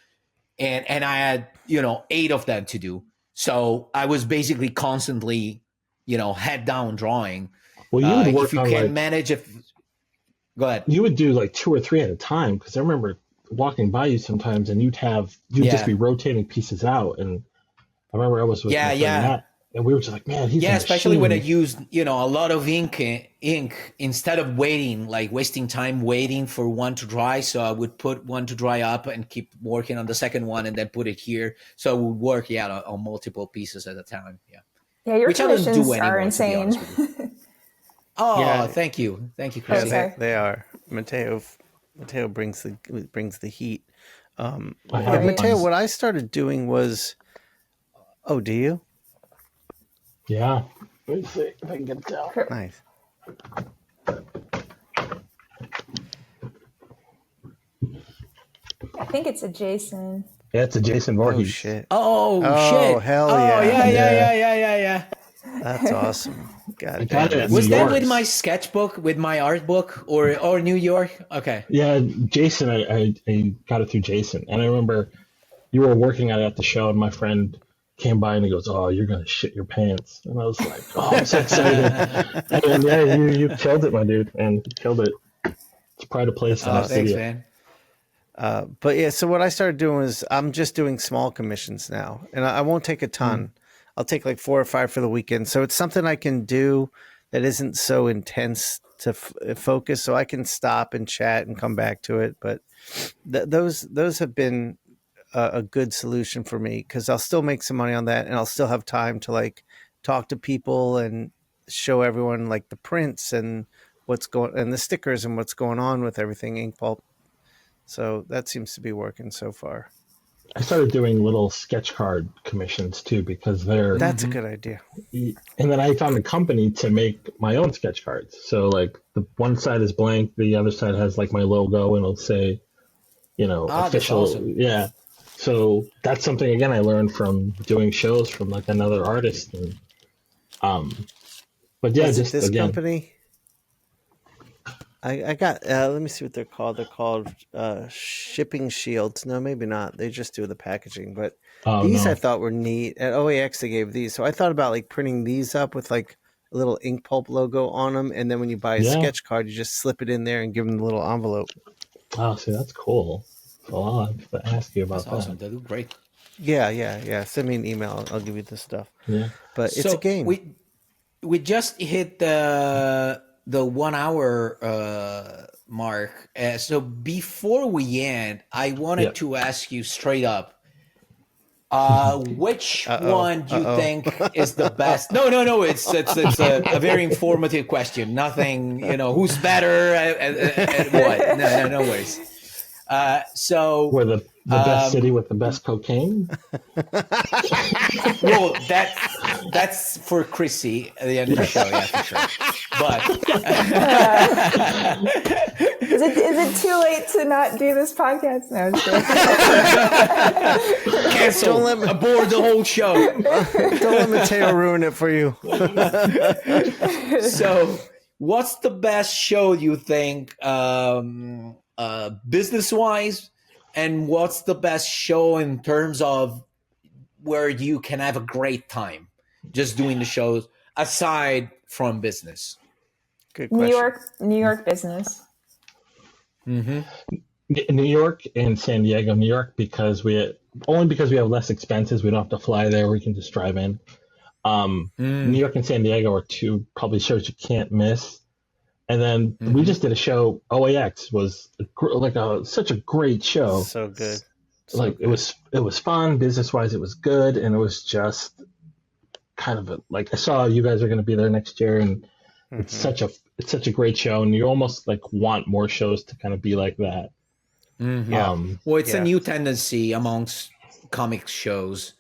[SPEAKER 1] and I had 8 of them to do. So I was basically constantly, head down drawing.
[SPEAKER 2] Well, you would work
[SPEAKER 1] if you
[SPEAKER 2] on
[SPEAKER 1] can manage it. Go ahead.
[SPEAKER 2] You would do like 2 or 3 at a time, because I remember walking by you sometimes, and you'd just be rotating pieces out. And I remember I was with my friend Matt, and we were just like, man, he's
[SPEAKER 1] especially when I used a lot of ink instead of wasting time waiting for one to dry. So I would put one to dry up and keep working on the second one, and then put it here. So it would work on multiple pieces at a time.
[SPEAKER 3] Yeah, your
[SPEAKER 1] Which I don't
[SPEAKER 3] commissions
[SPEAKER 1] do anymore,
[SPEAKER 3] are insane.
[SPEAKER 1] Thank you, Chrissie.
[SPEAKER 4] Yeah, they are. Matteo brings the heat. Matteo, what I started doing was, do you?
[SPEAKER 2] Yeah. Let me see if I can get it down.
[SPEAKER 4] Nice.
[SPEAKER 3] I think it's a Jason.
[SPEAKER 2] Yeah, it's a Jason Voorhees.
[SPEAKER 4] Oh shit!
[SPEAKER 1] Oh shit!
[SPEAKER 4] Hell
[SPEAKER 1] yeah!
[SPEAKER 4] Yeah. That's awesome.
[SPEAKER 2] I got it.
[SPEAKER 1] Was that with my sketchbook, with my art book, or New York? Okay.
[SPEAKER 2] Yeah, Jason. I got it through Jason, and I remember you were working at the show, and my friend came by and he goes, "Oh, you're gonna shit your pants," and I was like, "Oh, I'm so excited!" And yeah, you killed it, my dude, and you killed it. It's pride of place in our
[SPEAKER 1] thanks,
[SPEAKER 2] studio.
[SPEAKER 1] man.
[SPEAKER 4] But yeah, so what I started doing was I'm just doing small commissions now, and I won't take a ton. I'll take like 4 or 5 for the weekend. So it's something I can do that isn't so intense to focus, so I can stop and chat and come back to it. But those have been a good solution for me, because I'll still make some money on that, and I'll still have time to like talk to people and show everyone like the prints and the stickers and what's going on with everything Inkpulp. So that seems to be working so far.
[SPEAKER 2] I started doing little sketch card commissions too, because
[SPEAKER 4] that's a good idea.
[SPEAKER 2] And then I found a company to make my own sketch cards. So like the one side is blank, the other side has like my logo, and it'll say, official.
[SPEAKER 1] Awesome.
[SPEAKER 2] Yeah. So that's something, again, I learned from doing shows from like another artist. And, but yeah, just
[SPEAKER 4] this
[SPEAKER 2] again,
[SPEAKER 4] company. I got, let me see what they're called. They're called Shipping Shields. No, maybe not. They just do the packaging. But these I thought were neat. At OAX, they gave these. So I thought about like printing these up with like a little Inkpulp logo on them. And then when you buy a sketch card, you just slip it in there and give them the little envelope.
[SPEAKER 2] Oh, see, that's cool. So I'll have to ask you about
[SPEAKER 1] That's awesome. They look great.
[SPEAKER 4] Yeah. Send me an email. I'll give you the stuff.
[SPEAKER 2] Yeah.
[SPEAKER 4] But it's a game.
[SPEAKER 1] We just hit the 1 hour mark. So before we end, I wanted to ask you straight up, which one do you think is the best? No. It's a very informative question. Nothing, who's better at what? No worries. So
[SPEAKER 2] Where the The best city with the best cocaine.
[SPEAKER 1] Well, that's for Chrissie at the end of the show, yeah, for sure. But
[SPEAKER 3] Is it too late to not do this podcast? No, I'm just kidding.
[SPEAKER 1] cancel. Aboard the whole show.
[SPEAKER 4] Don't let Matteo ruin it for you.
[SPEAKER 1] So, what's the best show you think, business-wise, and what's the best show in terms of where you can have a great time just doing the shows aside from business?
[SPEAKER 4] Good question.
[SPEAKER 3] New York business.
[SPEAKER 2] New York and San Diego. New York because we have less expenses. We don't have to fly there. We can just drive in. New York and San Diego are two probably shows you can't miss. And then we just did a show. OAX was such a great show.
[SPEAKER 4] So good.
[SPEAKER 2] It was fun business wise. It was good, and it was just kind of I saw you guys are going to be there next year, and it's such a great show, and you almost want more shows to kind of be like that.
[SPEAKER 1] Well, it's a new tendency amongst comic shows.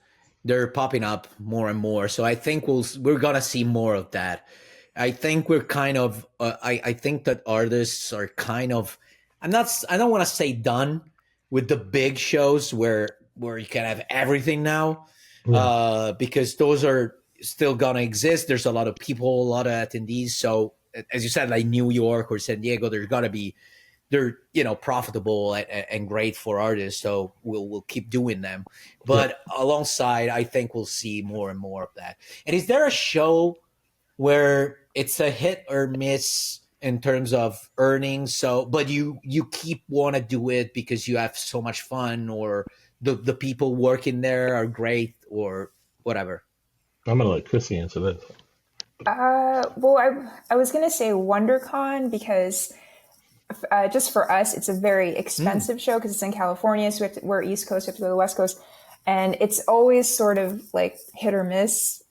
[SPEAKER 1] They're popping up more and more, so I think we're gonna see more of that. I think we're kind of. I think that artists are kind of. I don't want to say done with the big shows where you can have everything now, because those are still gonna exist. There's a lot of people, a lot of attendees. So as you said, like New York or San Diego, they're profitable and great for artists. So we'll keep doing them. But alongside, I think we'll see more and more of that. And is there a show where it's a hit or miss in terms of earnings? So, but you keep want to do it because you have so much fun, or the people working there are great, or whatever.
[SPEAKER 2] I'm gonna let Chrissie answer this.
[SPEAKER 3] Well, I was gonna say WonderCon because just for us, it's a very expensive show because it's in California, so we're East Coast, we have to go to the West Coast, and it's always sort of hit or miss.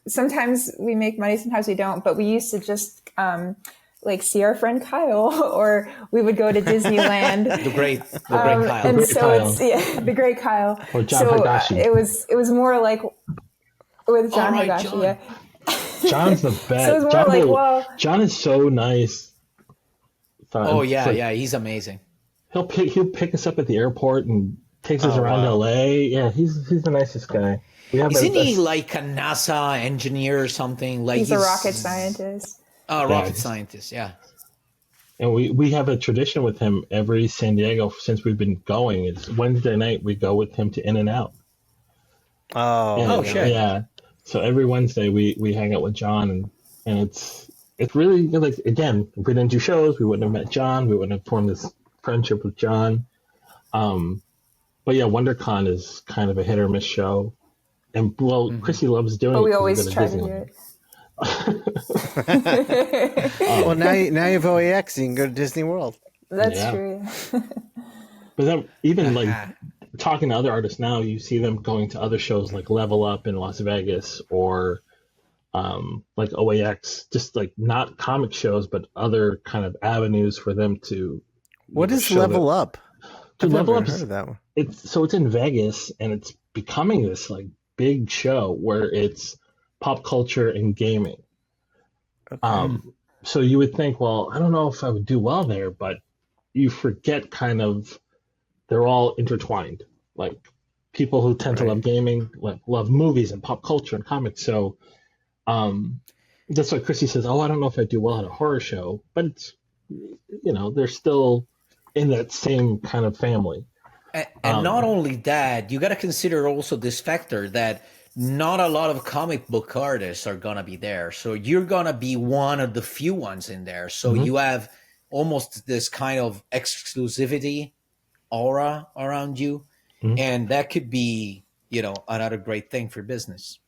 [SPEAKER 3] Sometimes we make money, sometimes we don't. But we used to just see our friend Kyle, or we would go to Disneyland.
[SPEAKER 1] the great Kyle.
[SPEAKER 3] And
[SPEAKER 2] great
[SPEAKER 3] so
[SPEAKER 2] Kyle.
[SPEAKER 3] it's the great Kyle.
[SPEAKER 2] Or John Higashi.
[SPEAKER 3] It was more like with John Higashi.
[SPEAKER 1] John.
[SPEAKER 3] Yeah.
[SPEAKER 2] John's the best.
[SPEAKER 3] So it was more
[SPEAKER 2] John is so nice.
[SPEAKER 1] He's amazing.
[SPEAKER 2] He'll pick us up at the airport and takes us around LA. Yeah, he's the nicest guy.
[SPEAKER 1] Isn't he like a NASA engineer or something?
[SPEAKER 3] He's a rocket scientist.
[SPEAKER 1] Rocket scientist, yeah.
[SPEAKER 2] And we have a tradition with him every San Diego since we've been going. It's Wednesday night we go with him to In-N-Out.
[SPEAKER 1] Shit.
[SPEAKER 2] Yeah. So every Wednesday we hang out with John, and it's really again, if we didn't do shows, we wouldn't have met John. We wouldn't have formed this friendship with John. But yeah, WonderCon is kind of a hit or miss show. And Chrissie loves doing it.
[SPEAKER 3] But we always try to do it.
[SPEAKER 4] Well, now you have OAX, you can go to Disney World.
[SPEAKER 3] That's true.
[SPEAKER 2] But then even talking to other artists now, you see them going to other shows like Level Up in Las Vegas, or OAX, just not comic shows, but other kind of avenues for them to.
[SPEAKER 4] What is Level Up?
[SPEAKER 2] Level Up
[SPEAKER 4] heard of that one.
[SPEAKER 2] It's in Vegas, and it's becoming this big show where it's pop culture and gaming. Okay. So you would think, well, I don't know if I would do well there, but you forget kind of they're all intertwined. People who tend to love gaming, love movies and pop culture and comics. So that's why Chrissie says, I don't know if I do well at a horror show, but it's, they're still in that same kind of family.
[SPEAKER 1] And not only that, you got to consider also this factor that not a lot of comic book artists are going to be there. So you're going to be one of the few ones in there. So you have almost this kind of exclusivity aura around you. And that could be, another great thing for business.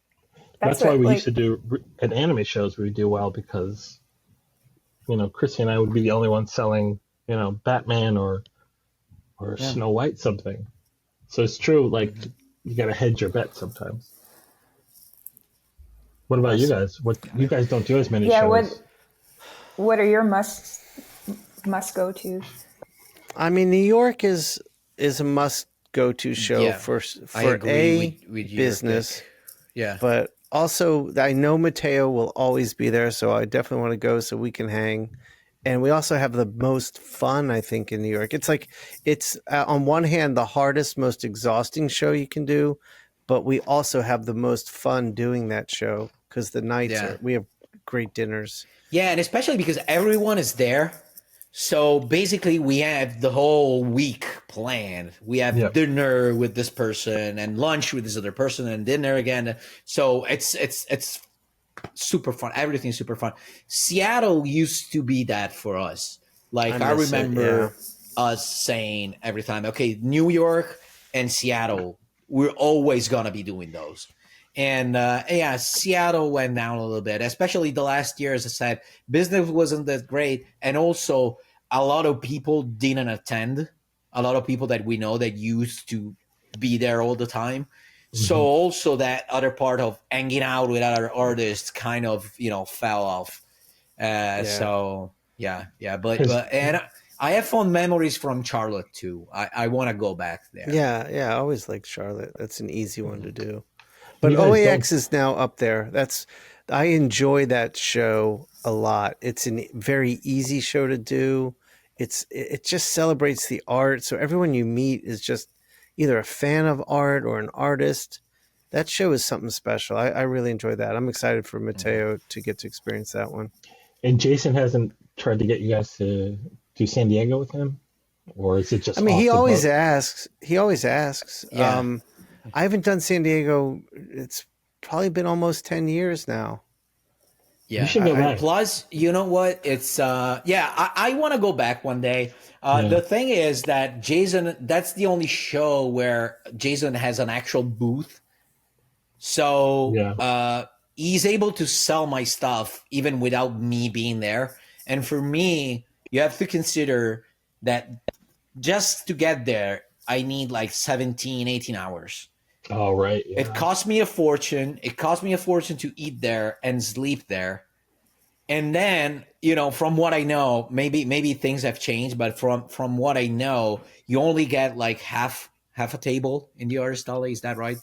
[SPEAKER 2] That's why we used to do at anime shows, we do well because, Chrissie and I would be the only ones selling, Batman or Snow White something. So it's true, you got to hedge your bet sometimes. What about you guys? You guys don't do as many shows.
[SPEAKER 3] What are your must go to?
[SPEAKER 4] I mean, New York is a must go-to show
[SPEAKER 1] Yeah,
[SPEAKER 4] for
[SPEAKER 1] I agree with your
[SPEAKER 4] business,
[SPEAKER 1] pick. Yeah.
[SPEAKER 4] but also I know Matteo will always be there, so I definitely want to go so we can hang. And we also have the most fun, I think, in New York. It's like it's on one hand the hardest, most exhausting show you can do, but we also have the most fun doing that show because the nights
[SPEAKER 1] Yeah.
[SPEAKER 4] we have great dinners.
[SPEAKER 1] Yeah, and especially because everyone is there. So basically, we have the whole week planned. We have
[SPEAKER 2] Yep.
[SPEAKER 1] dinner with this person and lunch with this other person and dinner again. So it's super fun. Everything's super fun. Seattle used to be that for us. Like I
[SPEAKER 4] miss it,
[SPEAKER 1] remember us saying every time, okay, New York and Seattle, we're always gonna be doing those. And yeah, Seattle went down a little bit, especially the last year. As I said, business wasn't that great, and also a lot of people didn't attend. A lot of people that we know that used to be there all the time. So also that other part of hanging out with other artists kind of fell off. So yeah, but and I have fond memories from Charlotte too. I want to go back there.
[SPEAKER 4] Yeah, I always liked Charlotte. That's an easy one to do. But
[SPEAKER 2] You guys
[SPEAKER 4] OAX is now up there. I enjoy that show a lot. It's a very easy show to do. It just celebrates the art. So everyone you meet is just either a fan of art or an artist. That show is something special. I really enjoy that. I'm excited for Matteo to get to experience that one.
[SPEAKER 2] And Jason hasn't tried to get you guys to do San Diego with him, or is it just?
[SPEAKER 4] I mean, he
[SPEAKER 2] off the
[SPEAKER 4] always
[SPEAKER 2] book?
[SPEAKER 4] asks. He always asks.
[SPEAKER 1] Yeah.
[SPEAKER 4] I haven't done San Diego. It's probably been almost 10 years now.
[SPEAKER 1] Yeah.
[SPEAKER 2] You should go back.
[SPEAKER 1] Plus, you know what? It's I want to go back one day. The thing is that Jason, that's the only show where Jason has an actual booth. So he's able to sell my stuff even without me being there. And for me, you have to consider that just to get there, I need like 17, 18 hours.
[SPEAKER 2] Oh, right. Yeah.
[SPEAKER 1] It cost me a fortune. It cost me a fortune to eat there and sleep there. And then, from what I know, maybe things have changed, but from what I know, you only get like half a table in the artist alley. Is that right?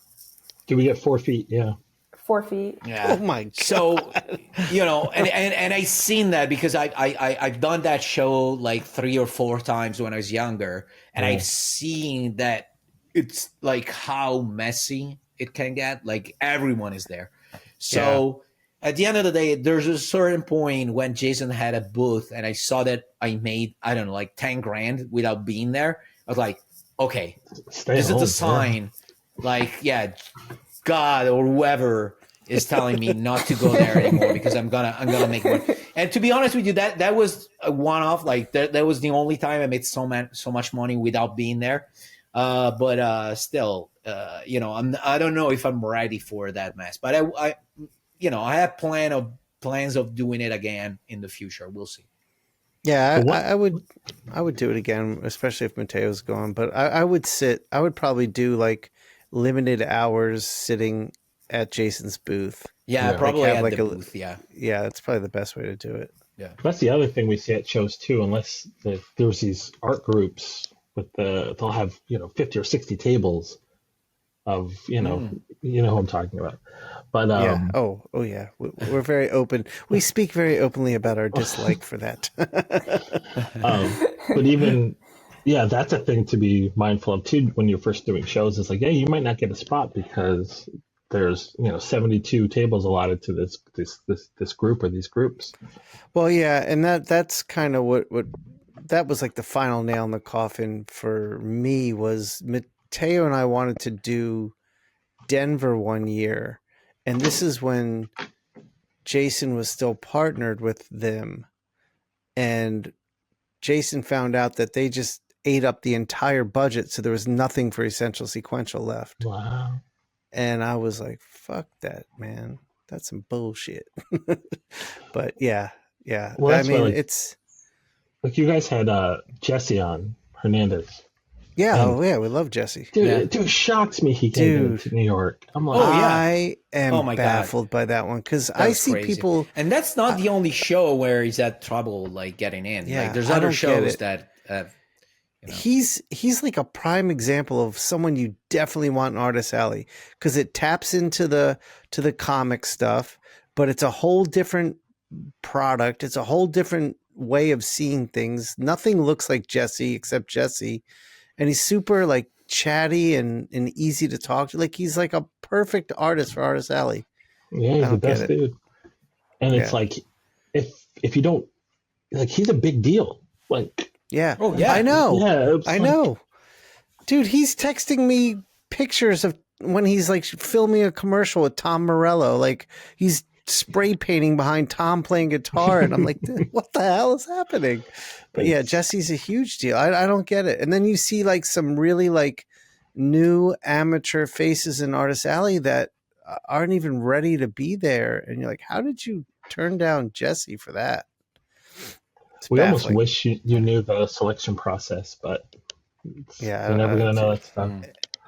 [SPEAKER 2] Do we get 4 feet? Yeah.
[SPEAKER 3] 4 feet.
[SPEAKER 1] Yeah.
[SPEAKER 4] Oh my God.
[SPEAKER 1] So, and I seen that because I've done that show like 3 or 4 times when I was younger, and I've seen that it's like how messy it can get. Like everyone is there. So at the end of the day, there's a certain point when Jason had a booth and I saw that I made, I don't know, like 10 grand without being there. I was like, okay,
[SPEAKER 2] Stay
[SPEAKER 1] this
[SPEAKER 2] home,
[SPEAKER 1] is a sign. Like, yeah, God or whoever is telling me not to go there anymore because I'm gonna make money. And to be honest with you, that was a one-off. Like that was the only time I made so much money without being there. But still, I don't know if I'm ready for that mess. But I have plans of doing it again in the future. We'll see.
[SPEAKER 4] Yeah, I would do it again, especially if Mateo's gone. But I would probably do like limited hours sitting at Jason's booth.
[SPEAKER 1] Yeah,
[SPEAKER 2] Yeah.
[SPEAKER 1] probably
[SPEAKER 4] Like, have
[SPEAKER 1] at
[SPEAKER 4] like
[SPEAKER 1] the
[SPEAKER 4] a-
[SPEAKER 1] booth. Yeah.
[SPEAKER 4] Yeah, that's probably the best way to do it.
[SPEAKER 2] That's the other thing we see at shows too. Unless there's these art groups they'll have 50 or 60 tables of you know who I'm talking about. But
[SPEAKER 4] Yeah. Oh yeah. We're very open. We speak very openly about our dislike for that.
[SPEAKER 2] but even that's a thing to be mindful of too when you're first doing shows. It's like, you might not get a spot because there's 72 tables allotted to this group or these groups.
[SPEAKER 4] Well, yeah, and that's kind of what that was like the final nail in the coffin for me was Matteo and I wanted to do Denver one year, and this is when Jason was still partnered with them, and Jason found out that they just ate up the entire budget, so there was nothing for Essential Sequential left.
[SPEAKER 2] Wow.
[SPEAKER 4] And I was like, fuck that, man. That's some bullshit. But yeah.
[SPEAKER 2] Well,
[SPEAKER 4] I
[SPEAKER 2] that's
[SPEAKER 4] mean,
[SPEAKER 2] why,
[SPEAKER 4] it's...
[SPEAKER 2] like you guys had Jesse on Hernandez.
[SPEAKER 4] Yeah,
[SPEAKER 2] And-
[SPEAKER 4] we love Jesse.
[SPEAKER 2] Dude,
[SPEAKER 1] Yeah.
[SPEAKER 2] it dude shocks me he came to New York. I'm like,
[SPEAKER 1] Oh, yeah.
[SPEAKER 4] I am
[SPEAKER 1] Oh my God.
[SPEAKER 4] baffled by that one because I
[SPEAKER 1] was
[SPEAKER 4] see
[SPEAKER 1] crazy.
[SPEAKER 4] people...
[SPEAKER 1] And that's not the only show where he's had trouble like getting in.
[SPEAKER 4] Yeah,
[SPEAKER 1] like there's
[SPEAKER 4] I
[SPEAKER 1] other
[SPEAKER 4] don't get
[SPEAKER 1] shows
[SPEAKER 4] it.
[SPEAKER 1] that
[SPEAKER 4] he's like a prime example of someone you definitely want in Artist Alley, because it taps into the comic stuff, but it's a whole different product. It's a whole different way of seeing things. Nothing looks like Jesse except Jesse, and he's super like chatty and easy to talk to. Like he's like a perfect artist for Artist Alley.
[SPEAKER 2] Yeah, he's the best dude. And it's like, if you don't like, he's a big deal. Like,
[SPEAKER 4] yeah,
[SPEAKER 1] oh yeah,
[SPEAKER 4] I know,
[SPEAKER 2] yeah,
[SPEAKER 4] I know, dude. He's texting me pictures of when he's like filming a commercial with Tom Morello. Like he's spray painting behind Tom playing guitar, and I'm like, what the hell is happening? But yeah, Jesse's a huge deal. I don't get it. And then you see like some really like new amateur faces in Artist Alley that aren't even ready to be there, and you're like, how did you turn down Jesse for that? It's
[SPEAKER 2] we
[SPEAKER 4] baffling.
[SPEAKER 2] almost wish you knew the selection process, but
[SPEAKER 4] yeah,
[SPEAKER 2] you're never gonna know that stuff.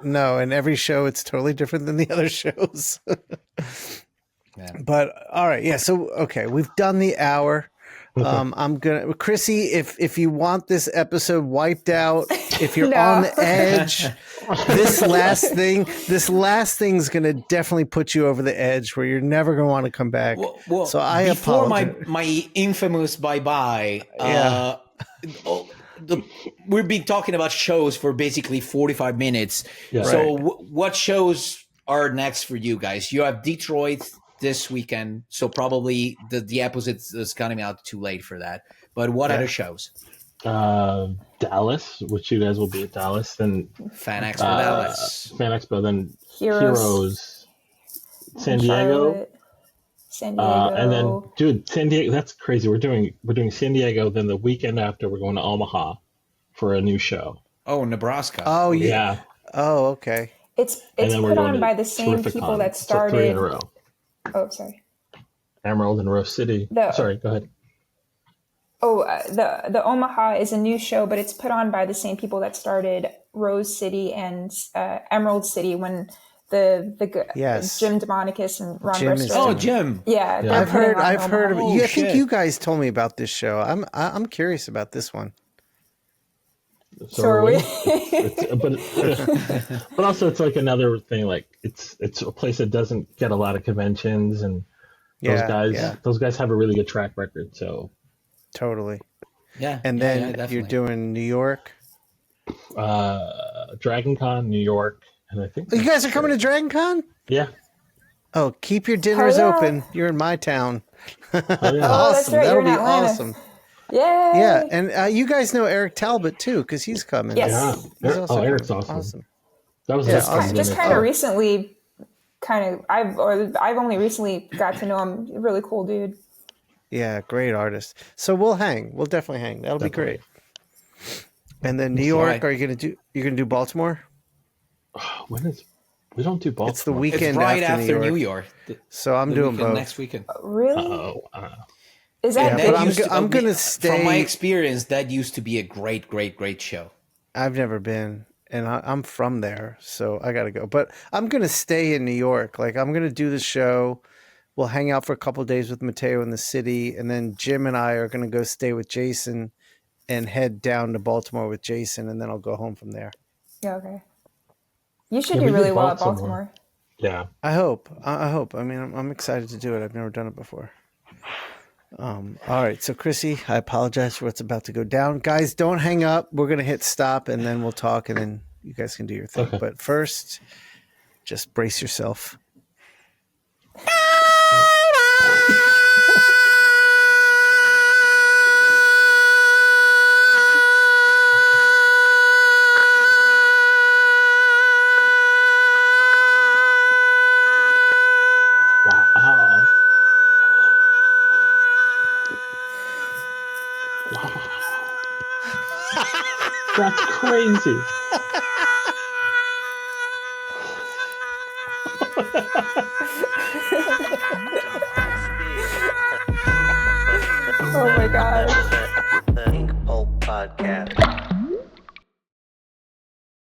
[SPEAKER 4] No, and every show it's totally different than the other shows.
[SPEAKER 1] Yeah.
[SPEAKER 4] But all right, yeah. So okay, we've done the hour. I'm gonna, Chrissie, if you want this episode wiped out, if you're
[SPEAKER 3] No.
[SPEAKER 4] on the edge, this last thing's gonna definitely put you over the edge where you're never gonna want to come back.
[SPEAKER 1] Well,
[SPEAKER 4] so I
[SPEAKER 1] before
[SPEAKER 4] apologize.
[SPEAKER 1] my infamous bye-bye,
[SPEAKER 4] Yeah.
[SPEAKER 1] we've been talking about shows for basically 45 minutes.
[SPEAKER 2] Yeah.
[SPEAKER 1] So what shows are next for you guys? You have Detroit this weekend, so probably the episode is coming out too late for that. But what other shows?
[SPEAKER 2] Dallas, which you guys will be at Dallas, then
[SPEAKER 1] Fan Expo Dallas.
[SPEAKER 2] Fan Expo, then
[SPEAKER 3] Heroes.
[SPEAKER 2] San Diego,
[SPEAKER 3] Charlotte, San Diego.
[SPEAKER 2] and then dude, San Diego. That's crazy. We're doing San Diego. Then the weekend after, we're going to Omaha for a new show.
[SPEAKER 1] Oh, Nebraska.
[SPEAKER 4] Oh yeah.
[SPEAKER 2] Yeah,
[SPEAKER 4] Oh okay.
[SPEAKER 3] It's
[SPEAKER 2] and then we're
[SPEAKER 3] put
[SPEAKER 2] going
[SPEAKER 3] on
[SPEAKER 2] to
[SPEAKER 3] by the same
[SPEAKER 2] Terrificon.
[SPEAKER 3] people that
[SPEAKER 2] So 3 in a
[SPEAKER 3] started.
[SPEAKER 2] row.
[SPEAKER 3] Oh, sorry.
[SPEAKER 2] Emerald and Rose City. Sorry, go ahead.
[SPEAKER 3] Oh, the Omaha is a new show, but it's put on by the same people that started Rose City and Emerald City when the
[SPEAKER 4] Yes.
[SPEAKER 3] Jim DeMonicus and Ron
[SPEAKER 4] Jim is
[SPEAKER 3] Bristow.
[SPEAKER 1] Oh, Jim.
[SPEAKER 3] Yeah, they're
[SPEAKER 4] I've
[SPEAKER 3] putting
[SPEAKER 4] heard
[SPEAKER 3] on
[SPEAKER 4] of
[SPEAKER 3] Omaha.
[SPEAKER 4] it.
[SPEAKER 1] Oh,
[SPEAKER 4] I think
[SPEAKER 1] shit.
[SPEAKER 4] you guys told me about this show. I'm curious about this one.
[SPEAKER 3] So are we?
[SPEAKER 2] But also it's like another thing. Like it's a place that doesn't get a lot of conventions, and those guys have a really good track record. So
[SPEAKER 4] Totally.
[SPEAKER 1] Yeah.
[SPEAKER 4] And
[SPEAKER 1] yeah,
[SPEAKER 4] then
[SPEAKER 1] yeah,
[SPEAKER 4] you're
[SPEAKER 1] definitely.
[SPEAKER 4] doing New York.
[SPEAKER 2] Dragon Con, New York, and I think
[SPEAKER 4] You guys are coming to Dragon Con?
[SPEAKER 2] Yeah.
[SPEAKER 4] Oh, keep your dinners
[SPEAKER 3] Hell yeah.
[SPEAKER 4] open. You're in my town.
[SPEAKER 2] Oh, yeah.
[SPEAKER 3] Oh, that's
[SPEAKER 4] Awesome.
[SPEAKER 3] right,
[SPEAKER 4] That'll
[SPEAKER 3] you're
[SPEAKER 4] be
[SPEAKER 3] in Atlanta.
[SPEAKER 4] awesome.
[SPEAKER 3] Yay!
[SPEAKER 4] Yeah, and you guys know Eric Talbot too, because he's coming.
[SPEAKER 3] Yes.
[SPEAKER 2] Yeah.
[SPEAKER 4] He's also
[SPEAKER 2] Eric's
[SPEAKER 4] coming.
[SPEAKER 2] awesome. That was
[SPEAKER 4] Yeah,
[SPEAKER 2] his
[SPEAKER 4] awesome.
[SPEAKER 3] Just kind
[SPEAKER 4] Oh.
[SPEAKER 3] of recently, I've only recently got to know him. Really cool dude.
[SPEAKER 4] Yeah, great artist. So we'll hang. We'll definitely hang. That'll be great. And then New York,
[SPEAKER 1] right.
[SPEAKER 4] are you gonna do Baltimore?
[SPEAKER 2] We don't do Baltimore.
[SPEAKER 4] It's the
[SPEAKER 1] It's
[SPEAKER 4] weekend
[SPEAKER 1] right
[SPEAKER 4] after
[SPEAKER 1] New York.
[SPEAKER 4] So I'm
[SPEAKER 1] The
[SPEAKER 4] doing
[SPEAKER 1] weekend,
[SPEAKER 4] both.
[SPEAKER 1] next weekend.
[SPEAKER 3] Really? Is
[SPEAKER 4] Yeah,
[SPEAKER 3] that
[SPEAKER 4] but
[SPEAKER 3] big?
[SPEAKER 4] I'm gonna stay.
[SPEAKER 1] From my experience, that used to be a great show.
[SPEAKER 4] I've never been, and I'm from there, so I got to go. But I'm going to stay in New York. Like, I'm going to do the show. We'll hang out for a couple of days with Matteo in the city, and then Jim and I are going to go stay with Jason and head down to Baltimore with Jason, and then I'll go home from there.
[SPEAKER 3] Yeah, okay. You should
[SPEAKER 2] Yeah,
[SPEAKER 3] do
[SPEAKER 2] we
[SPEAKER 3] really
[SPEAKER 2] did
[SPEAKER 3] well at
[SPEAKER 2] Baltimore.
[SPEAKER 3] Baltimore.
[SPEAKER 2] Yeah.
[SPEAKER 4] I hope. I hope. I mean, I'm excited to do it. I've never done it before. All right. So, Chrissie, I apologize for what's about to go down. Guys, don't hang up. We're going to hit stop, and then we'll talk, and then you guys can do your thing.
[SPEAKER 2] Okay.
[SPEAKER 4] But first, just brace yourself.
[SPEAKER 2] Wow. That's crazy.
[SPEAKER 3] Oh my god.
[SPEAKER 5] The Inkpulp Podcast.